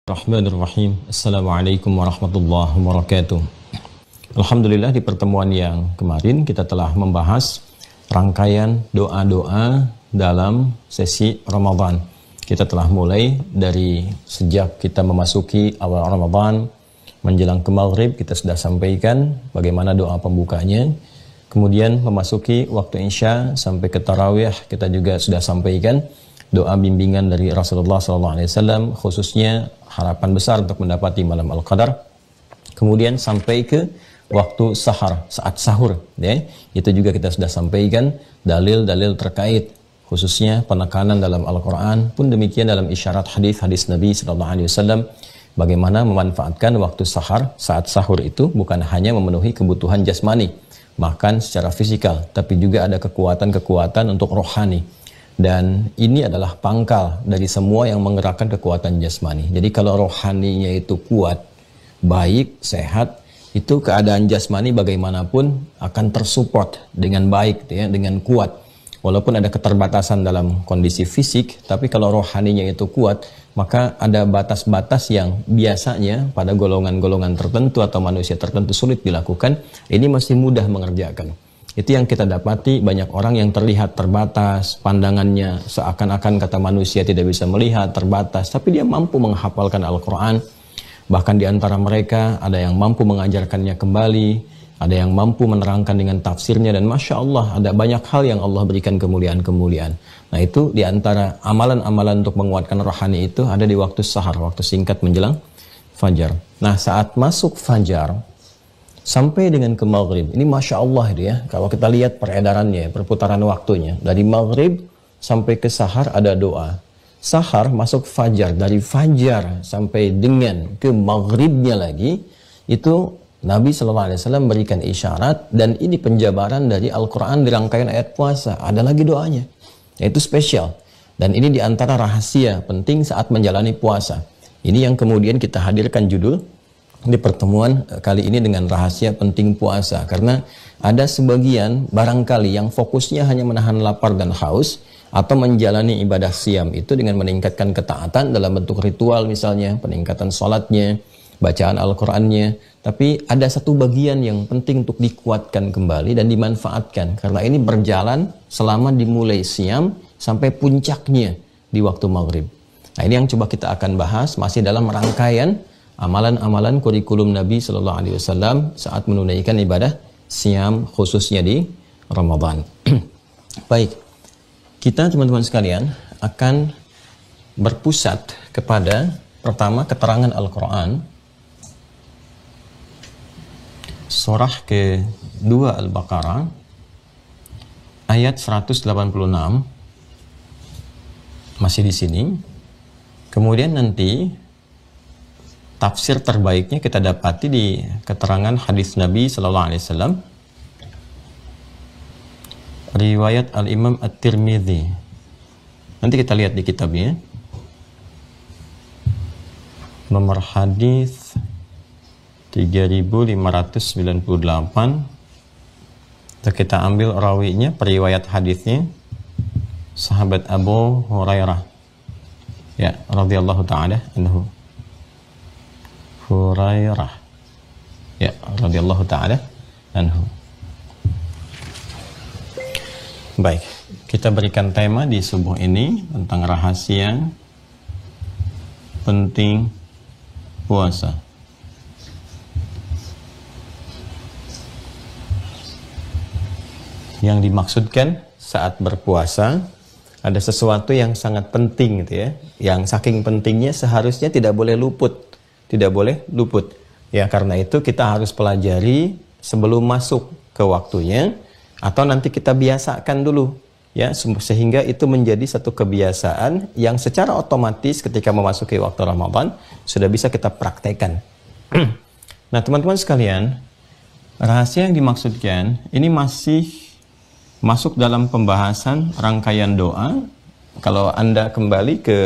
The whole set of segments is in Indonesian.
Bismillahirrahmanirrahim. Assalamualaikum warahmatullahi wabarakatuh. Alhamdulillah, di pertemuan yang kemarin kita telah membahas rangkaian doa-doa dalam sesi Ramadan. Kita telah mulai dari sejak kita memasuki awal Ramadan menjelang ke maghrib, kita sudah sampaikan bagaimana doa pembukanya. Kemudian memasuki waktu Isya sampai ke tarawih, kita juga sudah sampaikan doa bimbingan dari Rasulullah SAW, khususnya harapan besar untuk mendapati malam Al-Qadar. Kemudian sampai ke waktu sahar, saat sahur, ya. Itu juga kita sudah sampaikan dalil-dalil terkait, khususnya penekanan dalam Al-Quran, pun demikian dalam isyarat hadis-hadis Nabi SAW, bagaimana memanfaatkan waktu sahar, saat sahur itu bukan hanya memenuhi kebutuhan jasmani, makan secara fisikal, tapi juga ada kekuatan-kekuatan untuk rohani. Dan ini adalah pangkal dari semua yang menggerakkan kekuatan jasmani. Jadi kalau rohaninya itu kuat, baik, sehat, itu keadaan jasmani bagaimanapun akan tersupport dengan baik, ya, dengan kuat. Walaupun ada keterbatasan dalam kondisi fisik, tapi kalau rohaninya itu kuat, maka ada batas-batas yang biasanya pada golongan-golongan tertentu atau manusia tertentu sulit dilakukan, ini masih mudah mengerjakan. Itu yang kita dapati, banyak orang yang terlihat terbatas, pandangannya seakan-akan kata manusia tidak bisa melihat, terbatas, tapi dia mampu menghafalkan Al-Quran. Bahkan di antara mereka ada yang mampu mengajarkannya kembali, ada yang mampu menerangkan dengan tafsirnya, dan Masya Allah ada banyak hal yang Allah berikan kemuliaan-kemuliaan. Nah itu di antara amalan-amalan untuk menguatkan rohani itu ada di waktu sahar, waktu singkat menjelang fajar. Nah saat masuk fajar sampai dengan ke maghrib, ini Masya Allah itu ya, kalau kita lihat peredarannya, perputaran waktunya, dari maghrib sampai ke sahar ada doa. Sahar masuk fajar, dari fajar sampai dengan ke maghribnya lagi, itu Nabi SAW berikan isyarat, dan ini penjabaran dari Al-Quran di rangkaian ayat puasa, ada lagi doanya, yaitu spesial. Dan ini diantara rahasia penting saat menjalani puasa. Ini yang kemudian kita hadirkan judul di pertemuan kali ini dengan rahasia penting puasa, karena ada sebagian barangkali yang fokusnya hanya menahan lapar dan haus atau menjalani ibadah siam itu dengan meningkatkan ketaatan dalam bentuk ritual, misalnya peningkatan sholatnya, bacaan Al-Qurannya, tapi ada satu bagian yang penting untuk dikuatkan kembali dan dimanfaatkan, karena ini berjalan selama dimulai siam sampai puncaknya di waktu maghrib. Nah ini yang coba kita akan bahas, masih dalam rangkaian amalan-amalan kurikulum Nabi SAW saat menunaikan ibadah siam, khususnya di Ramadan. Baik, kita teman-teman sekalian akan berpusat kepada pertama keterangan Al-Quran, surah ke-2 Al-Baqarah, ayat 186, masih di sini. Kemudian nanti tafsir terbaiknya kita dapati di keterangan hadis Nabi SAW, riwayat Al-Imam At-Tirmidzi. Nanti kita lihat di kitabnya, nomor hadis 3598. Kita ambil rawinya, periwayat hadisnya sahabat Abu Hurairah, ya, radhiyallahu ta'ala anhu. Hurairah, ya, radhiyallahu ta'ala anhu. Baik, kita berikan tema di subuh ini tentang rahasia penting puasa. Yang dimaksudkan saat berpuasa ada sesuatu yang sangat penting gitu ya, yang saking pentingnya seharusnya tidak boleh luput. Tidak boleh luput. Ya, karena itu kita harus pelajari sebelum masuk ke waktunya, atau nanti kita biasakan dulu, ya, sehingga itu menjadi satu kebiasaan yang secara otomatis ketika memasuki waktu Ramadan sudah bisa kita praktekkan. Nah, teman-teman sekalian, rahasia yang dimaksudkan ini masih masuk dalam pembahasan rangkaian doa. Kalau Anda kembali ke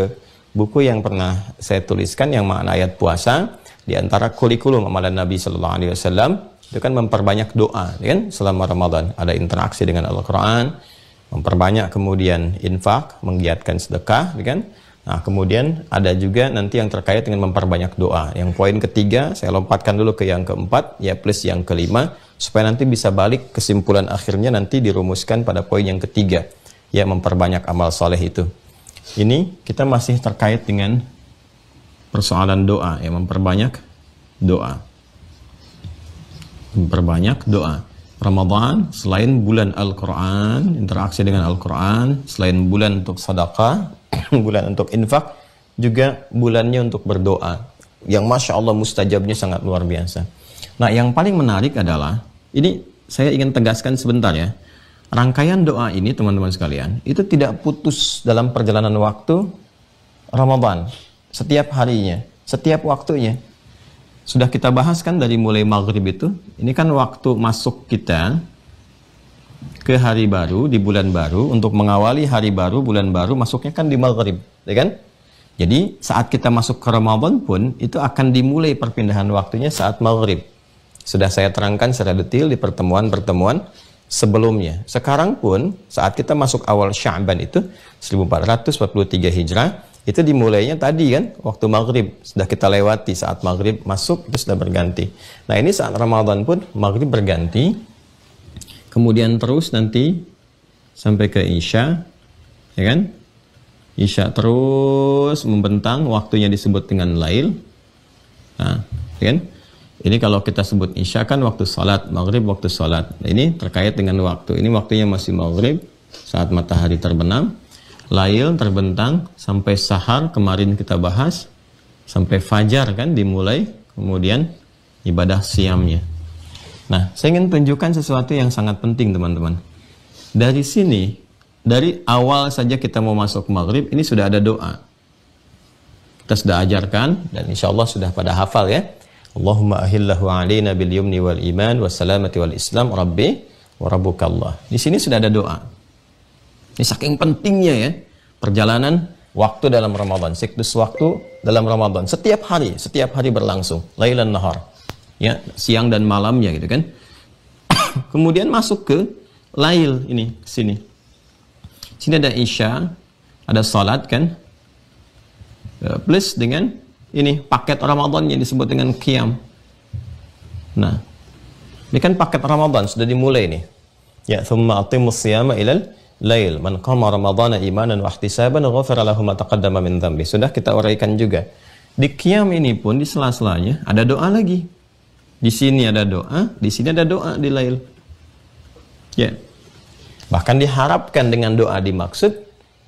buku yang pernah saya tuliskan yang makna ayat puasa, di antara kurikulum amalan Nabi SAW itu kan memperbanyak doa, kan, selama Ramadan. Ada interaksi dengan Al-Quran, memperbanyak kemudian infak, menggiatkan sedekah, kan. Nah, kemudian ada juga nanti yang terkait dengan memperbanyak doa. Yang poin ketiga, saya lompatkan dulu ke yang keempat, ya plus yang kelima, supaya nanti bisa balik kesimpulan akhirnya nanti dirumuskan pada poin yang ketiga, ya memperbanyak amal soleh itu. Ini kita masih terkait dengan persoalan doa, ya memperbanyak doa. Memperbanyak doa. Ramadan selain bulan Al-Quran, interaksi dengan Al-Quran, selain bulan untuk sedekah, bulan untuk infak, juga bulannya untuk berdoa, yang Masya Allah mustajabnya sangat luar biasa. Nah, yang paling menarik adalah, ini saya ingin tegaskan sebentar ya, rangkaian doa ini teman-teman sekalian, itu tidak putus dalam perjalanan waktu Ramadan, setiap harinya, setiap waktunya. Sudah kita bahas kan dari mulai maghrib itu, ini kan waktu masuk kita ke hari baru, di bulan baru, untuk mengawali hari baru, bulan baru, masuknya kan di maghrib, ya kan? Jadi saat kita masuk ke Ramadan pun, itu akan dimulai perpindahan waktunya saat maghrib. Sudah saya terangkan secara detail di pertemuan-pertemuan sebelumnya. Sekarang pun, saat kita masuk awal Sya'ban itu, 1443 Hijrah, itu dimulainya tadi kan, waktu maghrib. Sudah kita lewati saat maghrib masuk, itu sudah berganti. Nah, ini saat Ramadan pun, maghrib berganti. Kemudian terus nanti sampai ke Isya, ya kan? Isya terus membentang, waktunya disebut dengan Lail. Nah, ya kan? Ini kalau kita sebut Isya kan waktu salat, maghrib waktu salat. Nah, ini terkait dengan waktu. Ini waktunya masih maghrib, saat matahari terbenam. Lail terbentang sampai sahar, kemarin kita bahas, sampai fajar kan dimulai, kemudian ibadah siamnya. Nah, saya ingin tunjukkan sesuatu yang sangat penting teman-teman. Dari sini, dari awal saja kita mau masuk maghrib, ini sudah ada doa. Kita sudah ajarkan, dan insya Allah sudah pada hafal ya. Allahumma ahillahu alaina bil yumni wal iman, wassalamati wal islam, rabbi wa rabbukallah. Di sini sudah ada doa. Ini saking pentingnya ya, perjalanan waktu dalam Ramadan, siklus waktu dalam Ramadan. Setiap hari berlangsung, lailan nahar. Ya, siang dan malamnya gitu kan. Kemudian masuk ke Lail ini, ke sini. Sini ada Isya, ada salat kan. Plus dengan ini paket Ramadan yang disebut dengan Qiyam. Nah, ini kan paket Ramadan sudah dimulai nih. Ya, thumma atimmus siyama ilal Lail, man qama ramadhana imanan wa ihtisaban ghafara lahu ma taqaddama min dhanbi. Sudah kita uraikan juga. Di Qiyam ini pun di sela-selanya ada doa lagi. Di sini ada doa, di sini ada doa di Lail. Ya. Bahkan diharapkan dengan doa dimaksud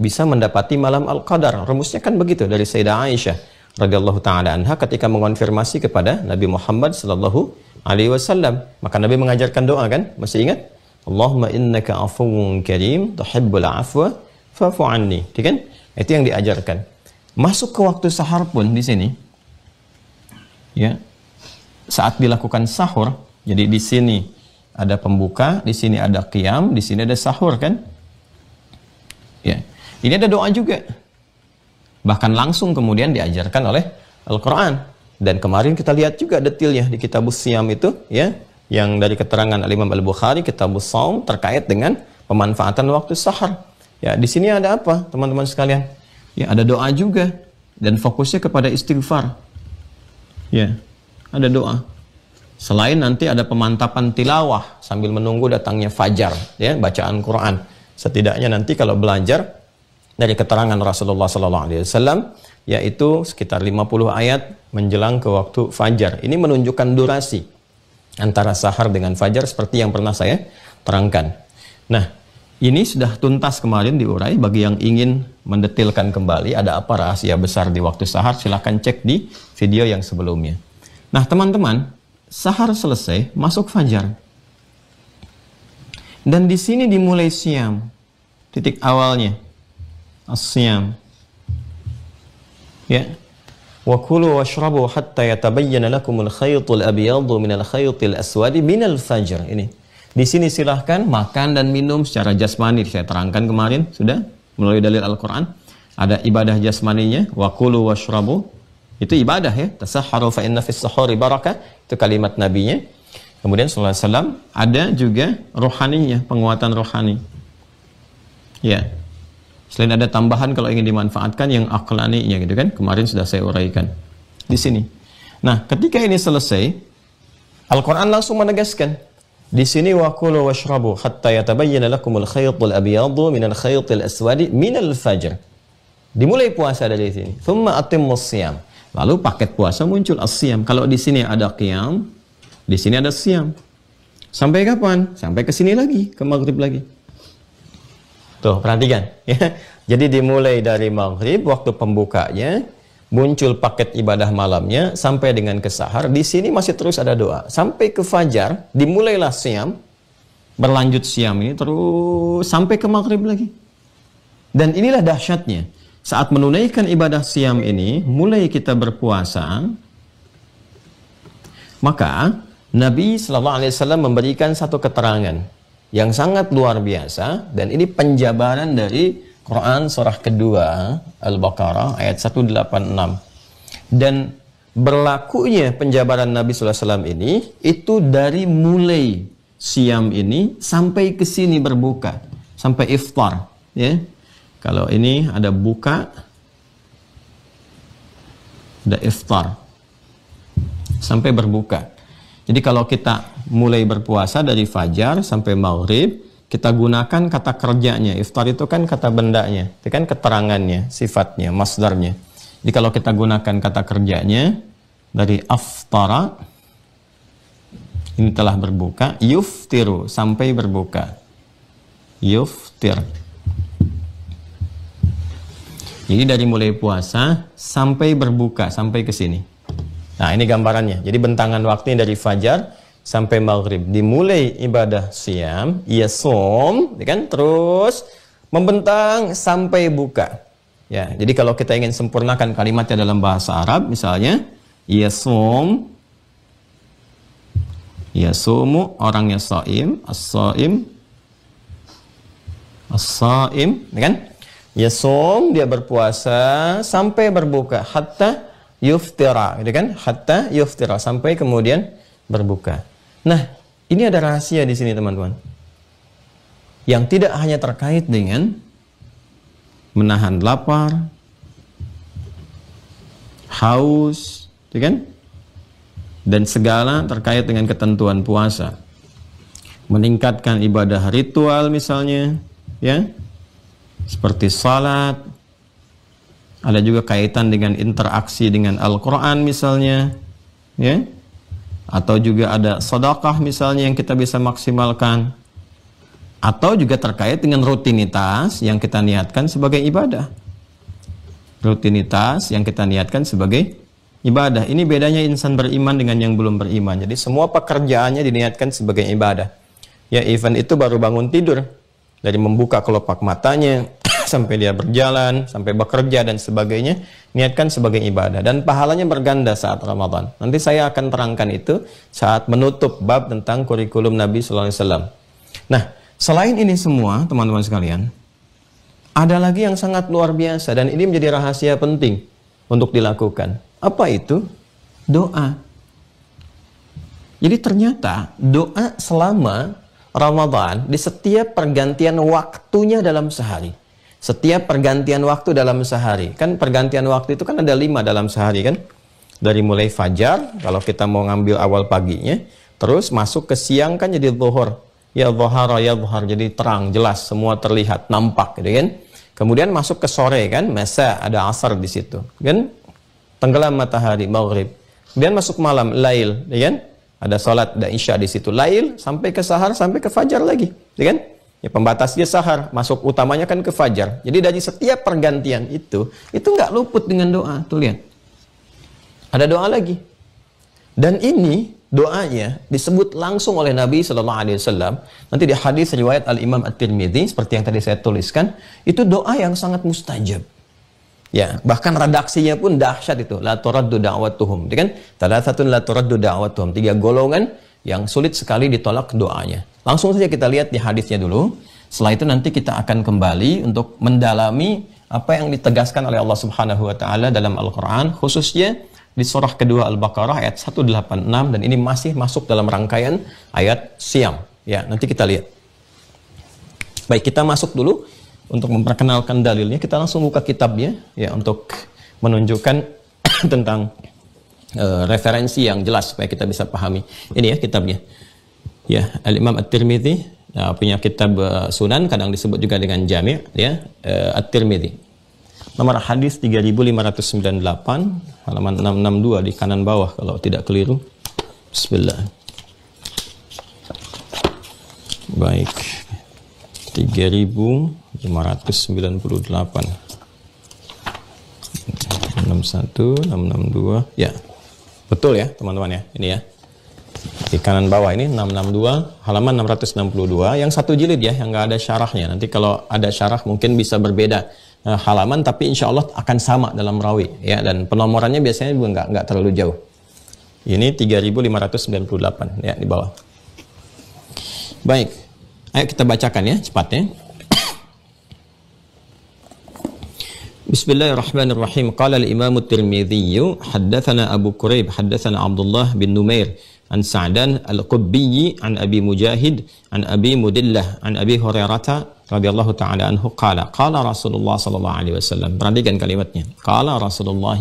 bisa mendapati malam Al-Qadar. Rumusnya kan begitu dari Sayyidah Aisyah radhiyallahu taala anha ketika mengonfirmasi kepada Nabi Muhammad sallallahu alaihi wasallam. Maka Nabi mengajarkan doa kan? Masih ingat? Allahumma innaka afuwun karim tuhibbul afwa fa'fu anni. Kan? Itu yang diajarkan. Masuk ke waktu sahur pun di sini. Ya. Saat dilakukan sahur, jadi di sini ada pembuka, di sini ada qiyam, di sini ada sahur kan? Ya. Ini ada doa juga. Bahkan langsung kemudian diajarkan oleh Al-Qur'an. Dan kemarin kita lihat juga detailnya di Kitabus Siyam itu, ya. Yang dari keterangan Al-Imam Al-Bukhari, Kitabus Shaum terkait dengan pemanfaatan waktu sahur. Ya, di sini ada apa, teman-teman sekalian? Ya, ada doa juga dan fokusnya kepada istighfar. Ya, ada doa. Selain nanti ada pemantapan tilawah sambil menunggu datangnya fajar, ya, bacaan Quran. Setidaknya nanti kalau belajar dari keterangan Rasulullah SAW, yaitu sekitar 50 ayat menjelang ke waktu fajar. Ini menunjukkan durasi antara sahar dengan fajar seperti yang pernah saya terangkan. Nah, ini sudah tuntas kemarin diurai. Bagi yang ingin mendetilkan kembali ada apa rahasia besar di waktu sahar, silahkan cek di video yang sebelumnya. Nah, teman-teman, sahar selesai, masuk fajar. Dan di sini dimulai siam. Titik awalnya. As-siyam. Ya. Wa kulu washrabu hatta yatabayyana lakumul khaytul abyadu minal khaytil aswadi minal fajr. Ini. Di sini silahkan makan dan minum secara jasmani. Saya terangkan kemarin sudah melalui dalil Al-Qur'an. Ada ibadah jasmaninya, wa kulu washrabu. Itu ibadah ya. Tasahharu fa inna fis sahuri barakah. Itu kalimat nabinya. Kemudian sallallahu alaihi wasallam ada juga rohaninya, penguatan rohani. Ya. Selain ada tambahan kalau ingin dimanfaatkan yang aqlaninya gitu kan. Kemarin sudah saya uraikan di sini. Nah, ketika ini selesai, Al-Qur'an langsung menegaskan di sini waqulu washrabu hatta yatabayyana lakumul khaytul abyadu minal khaytil aswadi minal fajr. Dimulai puasa dari sini. Tsumma atimmus shiyam. Lalu paket puasa muncul as-shiyam. Kalau di sini ada qiyam, di sini ada shiyam. Sampai kapan? Sampai ke sini lagi, ke maghrib lagi. Tuh, perhatikan ya. Jadi dimulai dari maghrib waktu pembukanya, muncul paket ibadah malamnya sampai dengan ke sahar. Di sini masih terus ada doa. Sampai ke fajar, dimulailah shiyam. Berlanjut shiyam ini terus sampai ke maghrib lagi. Dan inilah dahsyatnya. Saat menunaikan ibadah shiyam ini, mulai kita berpuasa, maka Nabi SAW memberikan satu keterangan yang sangat luar biasa, dan ini penjabaran dari Quran surah kedua Al-Baqarah ayat 186. Dan berlakunya penjabaran Nabi SAW ini itu dari mulai siam ini sampai ke sini berbuka, sampai iftar ya. Kalau ini ada buka, ada iftar, sampai berbuka. Jadi kalau kita mulai berpuasa dari fajar sampai maghrib, kita gunakan kata kerjanya. Iftar itu kan kata bendanya, itu kan keterangannya, sifatnya, masdarnya. Jadi kalau kita gunakan kata kerjanya dari aftara, ini telah berbuka, yuftiru, sampai berbuka. Yuftir. Jadi dari mulai puasa sampai berbuka, sampai ke sini. Nah, ini gambarannya. Jadi bentangan waktunya dari fajar sampai maghrib. Dimulai ibadah siam, yasum, kan? Terus membentang sampai buka. Ya, jadi kalau kita ingin sempurnakan kalimatnya dalam bahasa Arab, misalnya yasum, yasumu, orangnya shaim, as-shaim, as-shaim, kan? Yasum, dia berpuasa sampai berbuka, hatta yuftira, gitu kan? Hatta yuftira, sampai kemudian berbuka. Nah, ini ada rahasia di sini teman-teman, yang tidak hanya terkait dengan menahan lapar, haus, gitu kan? Dan segala terkait dengan ketentuan puasa, meningkatkan ibadah ritual misalnya, ya, seperti salat. Ada juga kaitan dengan interaksi dengan Al-Quran misalnya, ya, atau juga ada sedekah misalnya yang kita bisa maksimalkan, atau juga terkait dengan rutinitas yang kita niatkan sebagai ibadah. Rutinitas yang kita niatkan sebagai ibadah. Ini bedanya insan beriman dengan yang belum beriman. Jadi semua pekerjaannya diniatkan sebagai ibadah. Ya, even itu baru bangun tidur, dari membuka kelopak matanya sampai dia berjalan, sampai bekerja dan sebagainya, niatkan sebagai ibadah. Dan pahalanya berganda saat Ramadan. Nanti saya akan terangkan itu saat menutup bab tentang kurikulum Nabi SAW. Nah, selain ini semua, teman-teman sekalian, ada lagi yang sangat luar biasa, dan ini menjadi rahasia penting untuk dilakukan. Apa itu? Doa. Jadi ternyata doa selama Ramadan di setiap pergantian waktunya dalam sehari. Setiap pergantian waktu dalam sehari. Kan pergantian waktu itu kan ada 5 dalam sehari kan. Dari mulai fajar, kalau kita mau ngambil awal paginya, terus masuk ke siang kan jadi zuhur. Ya zuhara ya zuhar, jadi terang, jelas, semua terlihat, nampak gitu kan. Kemudian masuk ke sore kan, masa ada asar di situ kan. Tenggelam matahari, maghrib. Kemudian masuk malam, lail, ya kan? Ada salat, ada isya di situ. Lail sampai ke sahar, sampai ke fajar lagi, ya kan? Ya, pembatasnya sahar, masuk utamanya kan ke fajar. Jadi dari setiap pergantian itu nggak luput dengan doa. Tuh lihat, ada doa lagi. Dan ini doanya disebut langsung oleh Nabi SAW. Nanti di hadis riwayat Al-Imam At-Tirmidzi, seperti yang tadi saya tuliskan, itu doa yang sangat mustajab. Ya, bahkan redaksinya pun dahsyat itu. La turaddu da'watuhum, kan? Thalathatun la turaddu da'watuhum. 3 golongan yang sulit sekali ditolak doanya. Langsung saja kita lihat di hadisnya dulu. Setelah itu nanti kita akan kembali untuk mendalami apa yang ditegaskan oleh Allah Subhanahu wa taala dalam Al-Qur'an, khususnya di surah kedua Al-Baqarah ayat 186, dan ini masih masuk dalam rangkaian ayat Syam. Ya, nanti kita lihat. Baik, kita masuk dulu untuk memperkenalkan dalilnya, kita langsung buka kitabnya ya untuk menunjukkan tentang referensi yang jelas supaya kita bisa pahami. Ini ya kitabnya. Ya, Al-Imam At-Tirmidzi punya kitab Sunan, kadang disebut juga dengan Jami' ya, At-Tirmidzi. Nomor hadis 3598, halaman 662 di kanan bawah kalau tidak keliru. Bismillah. Baik. 3598. 61 662 ya. Betul ya teman-teman ya, ini ya di kanan bawah ini 662 halaman 662 yang satu jilid ya, yang nggak ada syarahnya. Nanti kalau ada syarah mungkin bisa berbeda halaman, tapi insya Allah akan sama dalam rawi ya, dan penomorannya biasanya juga nggak terlalu jauh. Ini 3598 ya di bawah. Baik, ayo kita bacakan ya cepatnya. Bismillahirrahmanirrahim. Qala al-Imam At-Tirmidzi haddatsana Abu Quraib haddatsana Abdullah bin Numair an Sa'dan al-Qubbi an Abi Mujahid an Abi Mudillah an Abi Hurairah radhiyallahu taala anhu qala qala Rasulullah sallallahu alaihi wasallam. Perhatikan kalimatnya. Qala Rasulullah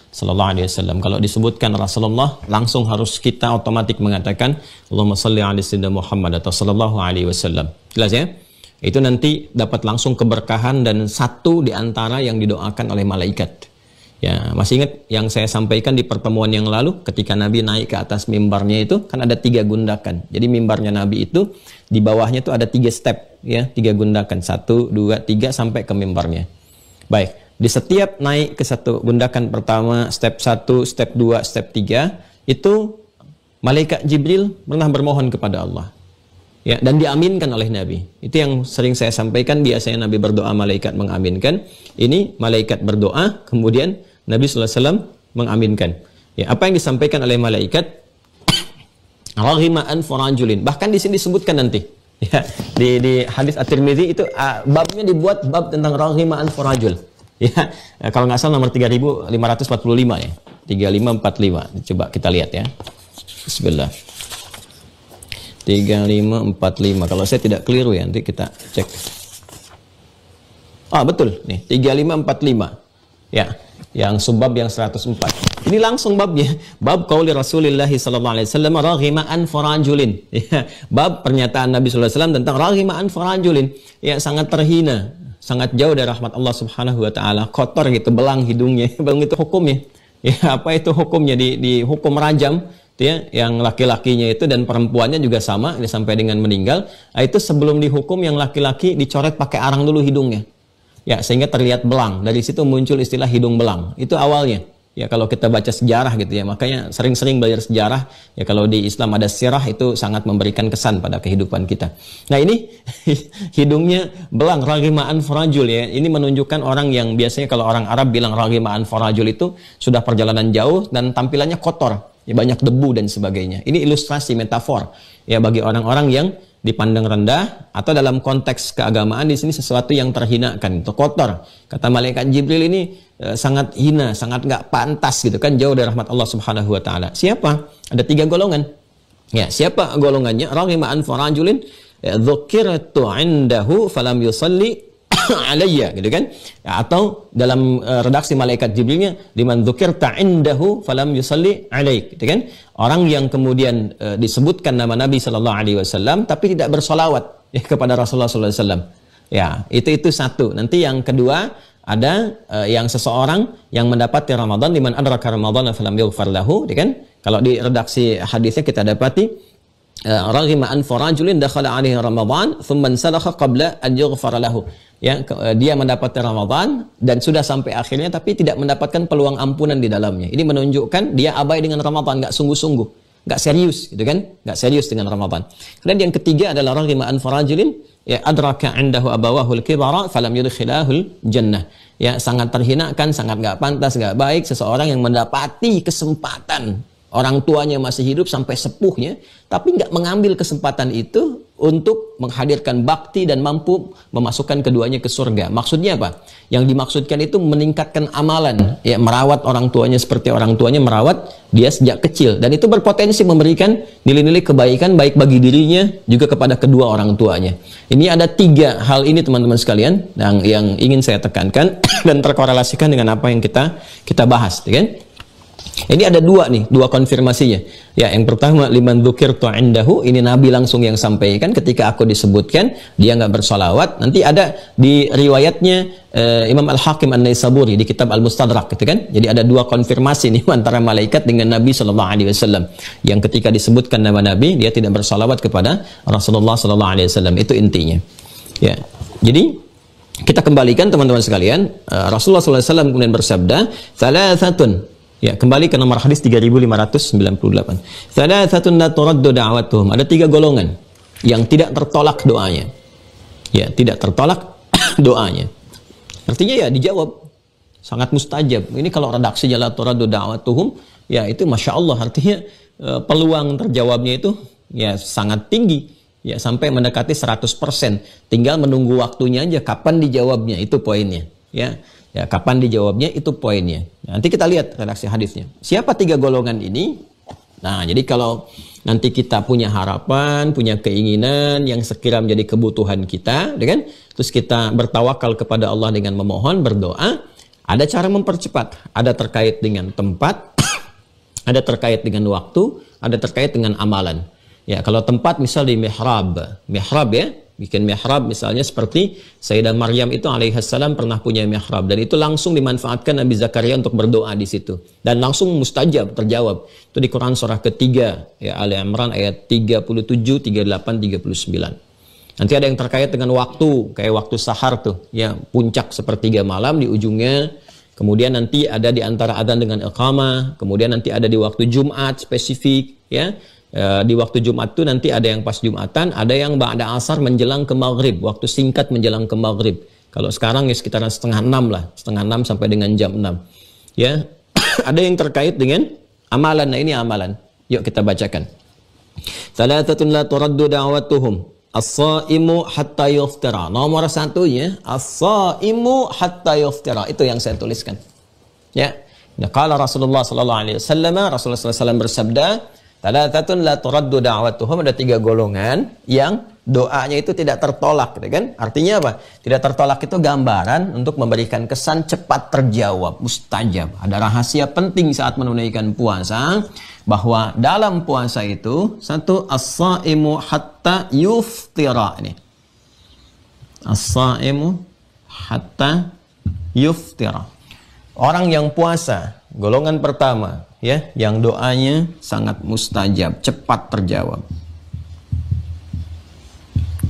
sallallahu alaihi wasallam. Kalau disebutkan Rasulullah langsung harus kita otomatis mengatakan Allahumma shalli ala sayyidina Muhammad atau sallallahu alaihi wasallam. Jelas ya? Itu nanti dapat langsung keberkahan dan satu di antara yang didoakan oleh malaikat. Ya, masih ingat yang saya sampaikan di pertemuan yang lalu ketika Nabi naik ke atas mimbarnya itu kan ada 3 gundakan. Jadi mimbarnya Nabi itu di bawahnya itu ada 3 step ya, 3 gundakan, 1, 2, 3 sampai ke mimbarnya. Baik, di setiap naik ke satu gundakan pertama, step 1, step 2, step 3 itu malaikat Jibril pernah bermohon kepada Allah. Ya, dan diaminkan oleh Nabi. Itu yang sering saya sampaikan, biasanya Nabi berdoa, malaikat mengaminkan. Ini malaikat berdoa, kemudian Nabi SAW mengaminkan. Ya, apa yang disampaikan oleh malaikat? Raghima anfu rajulin. Bahkan di sini disebutkan nanti. Ya, di hadis At-Tirmidzi itu babnya dibuat bab tentang raghima anfu rajul. Ya, kalau nggak salah nomor 3545 ya. 3545. Coba kita lihat ya. Bismillah. 3545. Kalau saya tidak keliru ya, nanti kita cek. Betul nih, 3545. Ya, yang subbab yang 104. Ini langsung babnya. Bab qauli Rasulullah sallallahu alaihi wasallam raghima an farajulin. Ya, bab pernyataan Nabi sallallahu alaihi wasallam tentang raghima an farajulin. Ya, sangat terhina, sangat jauh dari rahmat Allah Subhanahu wa taala. Kotor gitu belang hidungnya. Belang itu hukumnya. Ya, apa itu hukumnya di hukum rajam? Ya, yang laki-lakinya itu dan perempuannya juga sama, ini sampai dengan meninggal. Itu sebelum dihukum yang laki-laki dicoret pakai arang dulu hidungnya. Ya, sehingga terlihat belang. Dari situ muncul istilah hidung belang. Itu awalnya. Ya, kalau kita baca sejarah gitu ya, makanya sering-sering belajar sejarah. Ya, kalau di Islam ada sirah itu sangat memberikan kesan pada kehidupan kita. Nah, ini hidungnya belang, raghima'an farajul ya. Ini menunjukkan orang yang biasanya kalau orang Arab bilang raghima'an farajul itu sudah perjalanan jauh dan tampilannya kotor. Ya, banyak debu dan sebagainya. Ini ilustrasi metafor ya bagi orang-orang yang dipandang rendah atau dalam konteks keagamaan di sini sesuatu yang terhinakan, itu kotor. Kata malaikat Jibril ini sangat hina, sangat nggak pantas gitu kan, jauh dari rahmat Allah Subhanahu wa taala. Siapa? Ada 3 golongan. Ya, siapa golongannya? Raghima'an farajulin dzukirtu 'indahu falam yusalli alayya gitu kan, ya, atau dalam redaksi malaikat Jibrilnya liman dzukirta indahu falam yusalli alaik gitu kan, orang yang kemudian disebutkan nama Nabi sallallahu alaihi wasallam tapi tidak bersolawat ya kepada Rasulullah sallallahu alaihi wasallam. Ya, itu satu. Nanti yang kedua ada yang seseorang yang mendapati Ramadan, liman adraka Ramadan falam yughfar lahu gitu kan. Kalau di redaksi hadisnya kita dapati raghima an farajulin dakhala alaihi Ramadan thumma salakha qabla an yughfar lahu. Ya, dia mendapati Ramadan dan sudah sampai akhirnya tapi tidak mendapatkan peluang ampunan di dalamnya. Ini menunjukkan dia abai dengan Ramadan, nggak sungguh-sungguh, nggak serius gitu kan, nggak serius dengan Ramadan. Kemudian yang ketiga adalah raghima an farajulin ya adraka indahu abawahul kibara falam yudkhilahul jannah. Ya, sangat terhinakan, sangat nggak pantas, nggak baik seseorang yang mendapati kesempatan orang tuanya masih hidup sampai sepuhnya, tapi nggak mengambil kesempatan itu, untuk menghadirkan bakti dan mampu memasukkan keduanya ke surga. Maksudnya apa? Yang dimaksudkan itu meningkatkan amalan, ya, merawat orang tuanya seperti orang tuanya merawat dia sejak kecil, dan itu berpotensi memberikan nilai-nilai kebaikan baik bagi dirinya juga kepada kedua orang tuanya. Ini ada 3 hal ini teman-teman sekalian yang ingin saya tekankan dan terkorelasikan dengan apa yang kita bahas, kan? Ini ada 2 konfirmasinya. Ya, yang pertama, liman dzukirtu indahu, ini Nabi langsung yang sampaikan ketika aku disebutkan, dia nggak bersolawat. Nanti ada di riwayatnya Imam Al-Hakim An-Naisaburi di kitab Al-Mustadrak, gitu kan. Jadi ada 2 konfirmasi nih antara malaikat dengan Nabi Shallallahu Alaihi Wasallam. Yang ketika disebutkan nama Nabi, dia tidak bersolawat kepada Rasulullah Shallallahu Alaihi Wasallam. Itu intinya. Ya, jadi kita kembalikan teman-teman sekalian. Rasulullah Shallallahu Alaihi Wasallam kemudian bersabda, "Thalathatun." Ya, kembali ke nomor hadis 3598. Thalathatun la turaddu da'watuhum. Ada 3 golongan yang tidak tertolak doanya. Ya, tidak tertolak doanya. Artinya ya dijawab. Sangat mustajab. Ini kalau redaksinya la turaddu da'watuhum, ya itu Masya Allah. Artinya peluang terjawabnya itu ya sangat tinggi. Ya, sampai mendekati 100%. Tinggal menunggu waktunya aja kapan dijawabnya, itu poinnya. Ya. Ya, kapan dijawabnya itu poinnya. Nanti kita lihat redaksi hadisnya. Siapa 3 golongan ini? Nah, jadi kalau nanti kita punya harapan, punya keinginan yang sekira menjadi kebutuhan kita, kan? Terus kita bertawakal kepada Allah dengan memohon, berdoa, ada cara mempercepat. Ada terkait dengan tempat, ada terkait dengan waktu, ada terkait dengan amalan. Ya, kalau tempat misal di mihrab. Mihrab ya. Bikin mihrab misalnya seperti Sayyidah Maryam itu alaihissalam pernah punya mihrab, dan itu langsung dimanfaatkan Nabi Zakaria untuk berdoa di situ dan langsung mustajab, terjawab. Itu di Quran surah ketiga ya, Ali Imran ayat 37, 38, 39. Nanti ada yang terkait dengan waktu, kayak waktu sahar tuh ya, puncak sepertiga malam di ujungnya. Kemudian nanti ada di antara adzan dengan iqamah, kemudian nanti ada di waktu Jumat spesifik ya. Di waktu Jumat itu nanti ada yang pas Jumatan, ada yang ba'da asar menjelang ke maghrib, waktu singkat menjelang ke maghrib. Kalau sekarang ya sekitaran 5:30 lah, 5:30 sampai dengan jam 6. Ya, ada yang terkait dengan amalan. Nah, ini amalan. Yuk kita bacakan. Thalathatun la turaddu da'watuhum. As-saimu hatta yuftira. Nomor 1-nya, as-saimu hatta yuftira. Itu yang saya tuliskan. Ya. Nah, kalau Rasulullah sallallahu alaihi wasallam, Rasulullah sallallahu alaihi wasallam bersabda, "Thalathatun la turaddu da'watuhum." Ada 3 golongan yang doanya itu tidak tertolak, gitu kan? Artinya apa? Tidak tertolak itu gambaran untuk memberikan kesan cepat terjawab, mustajab. Ada rahasia penting saat menunaikan puasa, bahwa dalam puasa itu, 1, as-saimu hatta yuftira. Ini as-saimu hatta yuftira. Orang yang puasa, golongan pertama ya, yang doanya sangat mustajab, cepat terjawab.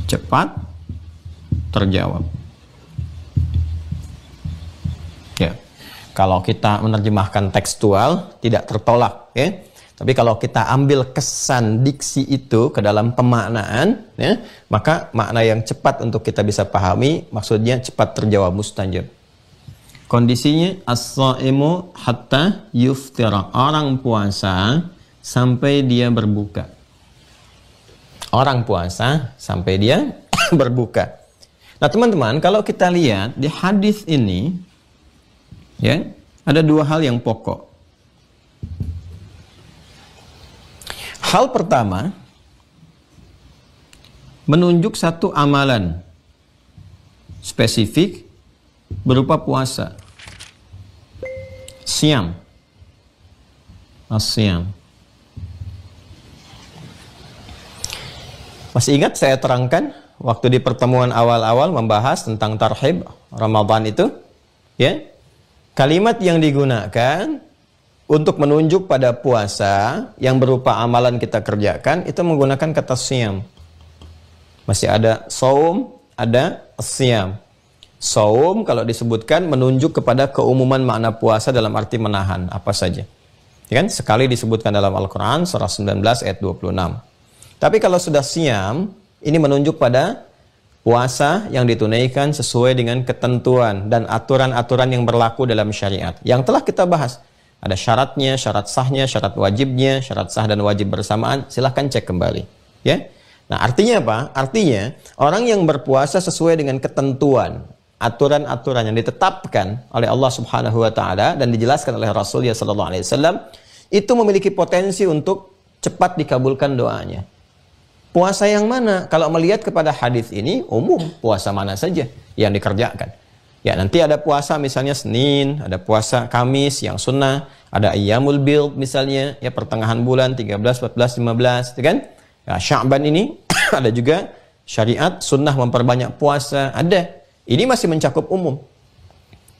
Cepat terjawab. Ya. Kalau kita menerjemahkan tekstual tidak tertolak ya. Tapi kalau kita ambil kesan diksi itu ke dalam pemaknaan ya, maka makna yang cepat untuk kita bisa pahami maksudnya cepat terjawab, mustajab. Kondisinya as-saimu hatta yuftira. Orang puasa sampai dia berbuka. Orang puasa sampai dia berbuka. Nah, teman-teman, kalau kita lihat di hadis ini ya, ada 2 hal yang pokok. Hal pertama, menunjuk satu amalan spesifik berupa puasa. Siam. As-siam. Masih ingat saya terangkan waktu di pertemuan awal-awal membahas tentang tarhib Ramadan itu? Ya. Kalimat yang digunakan untuk menunjuk pada puasa yang berupa amalan kita kerjakan itu menggunakan kata siam. Masih ada saum, ada siam. Saum kalau disebutkan menunjuk kepada keumuman makna puasa dalam arti menahan apa saja. Ya kan? Sekali disebutkan dalam Al-Quran surah 19 ayat 26. Tapi kalau sudah siam, ini menunjuk pada puasa yang ditunaikan sesuai dengan ketentuan dan aturan-aturan yang berlaku dalam syariat. Yang telah kita bahas. Ada syaratnya, syarat sahnya, syarat wajibnya, syarat sah dan wajib bersamaan. Silahkan cek kembali. Ya. Nah, artinya apa? Artinya orang yang berpuasa sesuai dengan ketentuan, aturan-aturan yang ditetapkan oleh Allah Subhanahu wa taala dan dijelaskan oleh Rasulullah sallallahu alaihi wasallam itu memiliki potensi untuk cepat dikabulkan doanya. Puasa yang mana? Kalau melihat kepada hadis ini, umum puasa mana saja yang dikerjakan. Ya, nanti ada puasa misalnya Senin, ada puasa Kamis yang sunnah, ada Ayyamul Bid misalnya, ya pertengahan bulan 13, 14, 15, kan? Ya, Sya'ban ini ada juga syariat sunnah memperbanyak puasa, ada. Ini masih mencakup umum.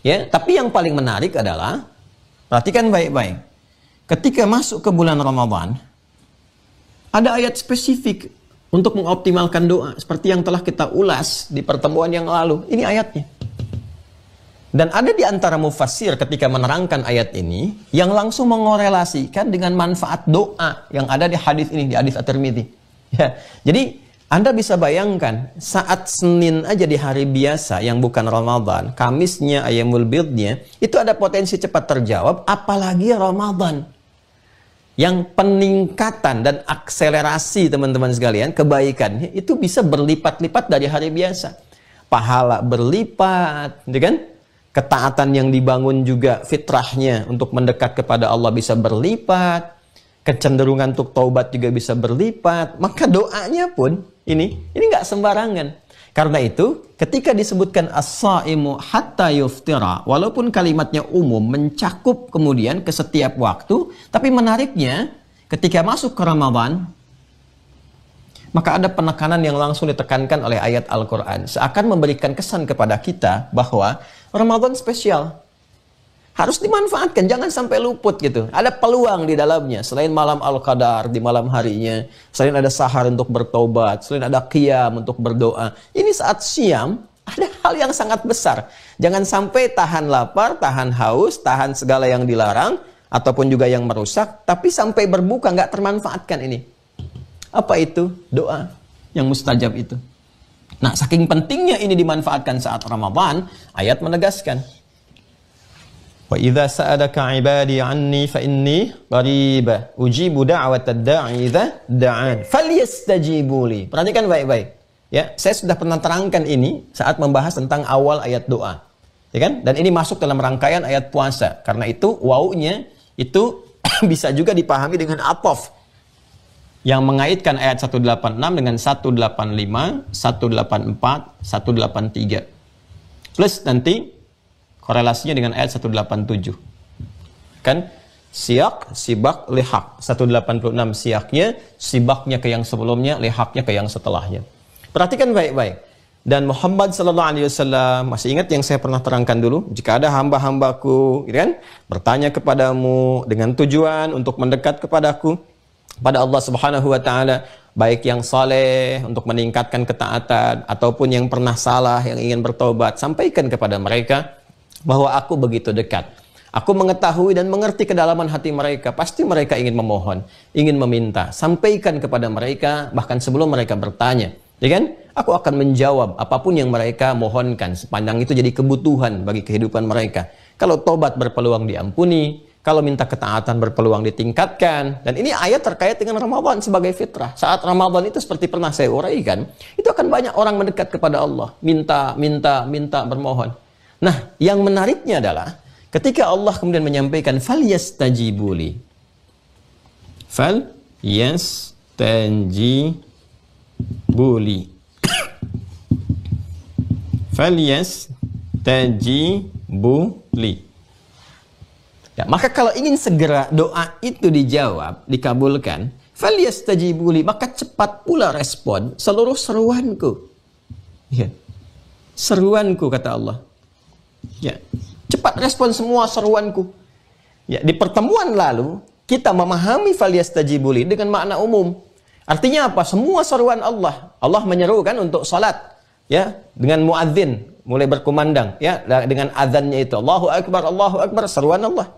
Ya, tapi yang paling menarik adalah perhatikan baik-baik. Ketika masuk ke bulan Ramadan, ada ayat spesifik untuk mengoptimalkan doa seperti yang telah kita ulas di pertemuan yang lalu. Ini ayatnya. Dan ada di antara mufassir ketika menerangkan ayat ini yang langsung mengorelasikan dengan manfaat doa yang ada di hadis ini, di hadis At-Tirmidzi. Ya. Jadi Anda bisa bayangkan saat Senin aja di hari biasa yang bukan Ramadan, Kamisnya, Ayyamul Bidnya, itu ada potensi cepat terjawab, apalagi Ramadan. Yang peningkatan dan akselerasi teman-teman sekalian, kebaikannya itu bisa berlipat-lipat dari hari biasa. Pahala berlipat, gitu kan? Ketaatan yang dibangun juga fitrahnya untuk mendekat kepada Allah bisa berlipat. Kecenderungan untuk taubat juga bisa berlipat. Maka doanya pun ini nggak sembarangan. Karena itu ketika disebutkan as-saimu hatta yuftira, walaupun kalimatnya umum mencakup kemudian ke setiap waktu, tapi menariknya ketika masuk ke Ramadan, maka ada penekanan yang langsung ditekankan oleh ayat Al-Quran. Seakan memberikan kesan kepada kita bahwa Ramadan spesial. Harus dimanfaatkan, jangan sampai luput gitu. Ada peluang di dalamnya. Selain malam Al-Qadar di malam harinya, selain ada sahar untuk bertobat, selain ada qiyam untuk berdoa. Ini saat siam, ada hal yang sangat besar. Jangan sampai tahan lapar, tahan haus, tahan segala yang dilarang, ataupun juga yang merusak, tapi sampai berbuka nggak termanfaatkan ini. Apa itu? Doa yang mustajab itu. Nah, saking pentingnya ini dimanfaatkan saat Ramadan, ayat menegaskan. Wa idza sa'alaka 'ibadi 'anni fa inni qarib ujibu da'watad da'i idza da'an falyastajibu li. Perhatikan baik-baik. Ya, saya sudah pernah terangkan ini saat membahas tentang awal ayat doa. Ya kan? Dan ini masuk dalam rangkaian ayat puasa. Karena itu wawunya itu bisa juga dipahami dengan ataf yang mengaitkan ayat 186 dengan 185, 184, 183. Plus nanti korelasinya dengan ayat 187. Kan siyak, sibak, lihak. 186 siyaknya, sibaknya ke yang sebelumnya, lihaknya ke yang setelahnya. Perhatikan baik-baik. Dan Muhammad sallallahu alaihi wasallam, masih ingat yang saya pernah terangkan dulu? Jika ada hamba-hambaku, gitu kan, bertanya kepadamu dengan tujuan untuk mendekat kepadaku, pada Allah Subhanahu wa taala, baik yang saleh untuk meningkatkan ketaatan ataupun yang pernah salah yang ingin bertobat, sampaikan kepada mereka bahwa aku begitu dekat. Aku mengetahui dan mengerti kedalaman hati mereka. Pasti mereka ingin memohon, ingin meminta. Sampaikan kepada mereka bahkan sebelum mereka bertanya. Ya kan? Aku akan menjawab apapun yang mereka mohonkan sepanjang itu jadi kebutuhan bagi kehidupan mereka. Kalau tobat berpeluang diampuni, kalau minta ketaatan berpeluang ditingkatkan. Dan ini ayat terkait dengan Ramadan sebagai fitrah. Saat Ramadan itu seperti pernah saya uraikan, itu akan banyak orang mendekat kepada Allah. Minta, bermohon. Nah, yang menariknya adalah ketika Allah kemudian menyampaikan falyastajibuli. Falyastajibuli. Falyastajibuli. Ya, maka kalau ingin segera doa itu dijawab, dikabulkan, falyastajibuli, maka cepat pula respon seluruh seruanku. Ya. Seruanku kata Allah. Ya, cepat respon semua seruanku. Ya, di pertemuan lalu kita memahami falyastajibuli dengan makna umum. Artinya apa? Semua seruan Allah. Allah menyeru kan untuk salat, ya, dengan muadzin mulai berkumandang, ya, dengan azannya itu Allahu Akbar, seruan Allah.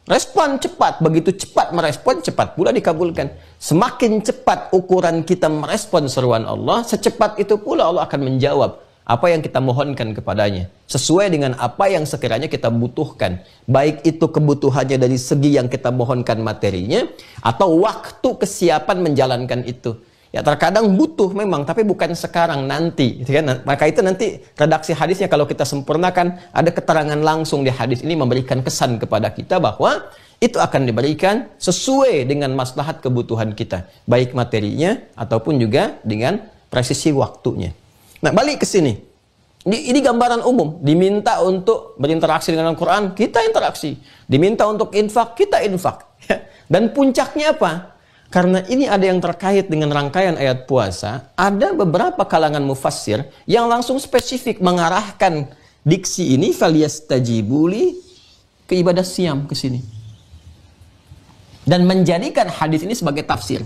Respon cepat, begitu cepat merespon, cepat pula dikabulkan. Semakin cepat ukuran kita merespon seruan Allah, secepat itu pula Allah akan menjawab apa yang kita mohonkan kepadanya. Sesuai dengan apa yang sekiranya kita butuhkan. Baik itu kebutuhannya dari segi yang kita mohonkan materinya, atau waktu kesiapan menjalankan itu. Ya terkadang butuh memang, tapi bukan sekarang, nanti. Gitu kan? Maka itu nanti redaksi hadisnya kalau kita sempurnakan, ada keterangan langsung di hadis ini memberikan kesan kepada kita bahwa itu akan diberikan sesuai dengan maslahat kebutuhan kita. Baik materinya ataupun juga dengan presisi waktunya. Nah balik ke sini. Ini gambaran umum. Diminta untuk berinteraksi dengan Al-Quran, kita interaksi. Diminta untuk infak, kita infak. Dan puncaknya apa? Karena ini ada yang terkait dengan rangkaian ayat puasa, ada beberapa kalangan mufassir yang langsung spesifik mengarahkan diksi ini faliyastajibuli ke ibadah siam ke sini. Dan menjadikan hadis ini sebagai tafsir.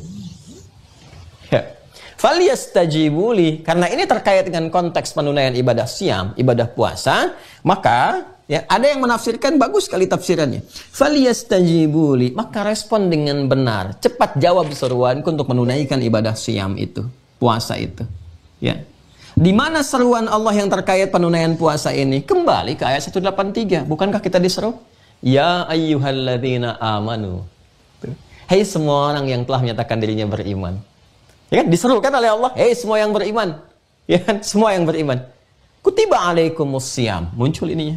Ya. Faliyastajibuli, karena ini terkait dengan konteks penunaian ibadah siam, ibadah puasa, maka ya, ada yang menafsirkan bagus sekali tafsirannya. Faliyastajibuli, maka respon dengan benar, cepat jawab seruanku untuk menunaikan ibadah siam itu, puasa itu. Ya. Di mana seruan Allah yang terkait penunaian puasa ini? Kembali ke ayat 183. Bukankah kita diseru? Ya ayyuhalladzina amanu. Hei semua orang yang telah menyatakan dirinya beriman. Ya kan, diserukan oleh Allah, hei semua yang beriman. Ya kan, semua yang beriman. Kutiba alaikumus siyam. Muncul ininya.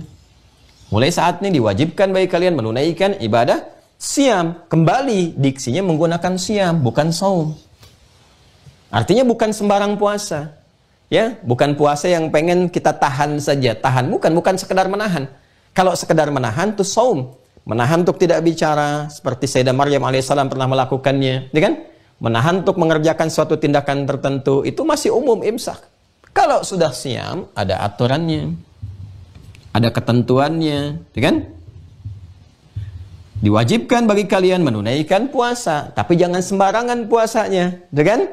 Mulai saat ini diwajibkan bagi kalian menunaikan ibadah siam. Kembali diksinya menggunakan siam, bukan saum. Artinya bukan sembarang puasa. Ya, bukan puasa yang pengen kita tahan saja. Tahan, bukan sekedar menahan. Kalau sekedar menahan itu saum. Menahan untuk tidak bicara, seperti Sayyidah Maryam alaihissalam pernah melakukannya. Ya kan? Menahan untuk mengerjakan suatu tindakan tertentu, itu masih umum imsak. Kalau sudah siam, ada aturannya. Ada ketentuannya, kan? Diwajibkan bagi kalian menunaikan puasa, tapi jangan sembarangan puasanya, kan?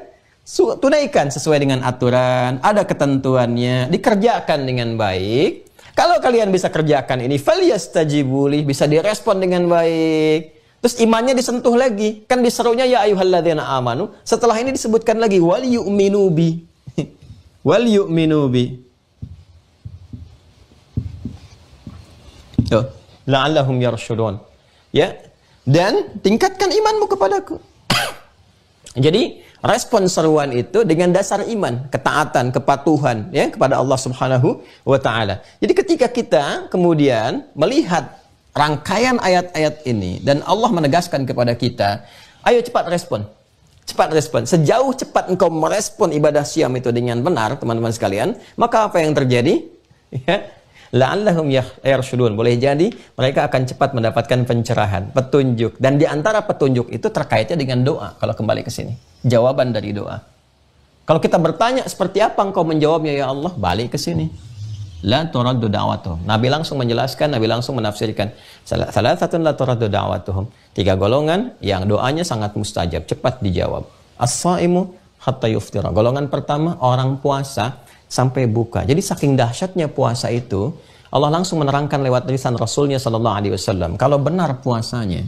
Tunaikan sesuai dengan aturan, ada ketentuannya, dikerjakan dengan baik. Kalau kalian bisa kerjakan ini, faliyastajibuli, bisa direspon dengan baik. Terus imannya disentuh lagi, kan diserunya ya ayyuhalladzina amanu. Setelah ini disebutkan lagi wal yu'minu bi. Wal yu'minu bi. La'allahum yarshudun. Ya. Dan tingkatkan imanmu kepadaku. Jadi respon seruan itu dengan dasar iman, ketaatan, kepatuhan ya kepada Allah Subhanahu wa taala. Jadi ketika kita kemudian melihat rangkaian ayat-ayat ini dan Allah menegaskan kepada kita, ayo cepat respon. Cepat respon. Sejauh cepat engkau merespon ibadah siam itu dengan benar, teman-teman sekalian, maka apa yang terjadi? Ya. La'allahum yarshudun. Boleh jadi mereka akan cepat mendapatkan pencerahan, petunjuk. Dan di antara petunjuk itu terkaitnya dengan doa. Kalau kembali ke sini, jawaban dari doa. Kalau kita bertanya seperti apa engkau menjawabnya ya Allah, balik ke sini. La turaddu da'watuhum. Nabi langsung menjelaskan, Nabi langsung menafsirkan. Salasatun la turaddu da'watuhum. 3 golongan yang doanya sangat mustajab, cepat dijawab. As-shaimu hatta yuftira. Golongan pertama, orang puasa sampai buka. Jadi saking dahsyatnya puasa itu, Allah langsung menerangkan lewat lisan Rasulnya sallallahu alaihi wasallam, kalau benar puasanya,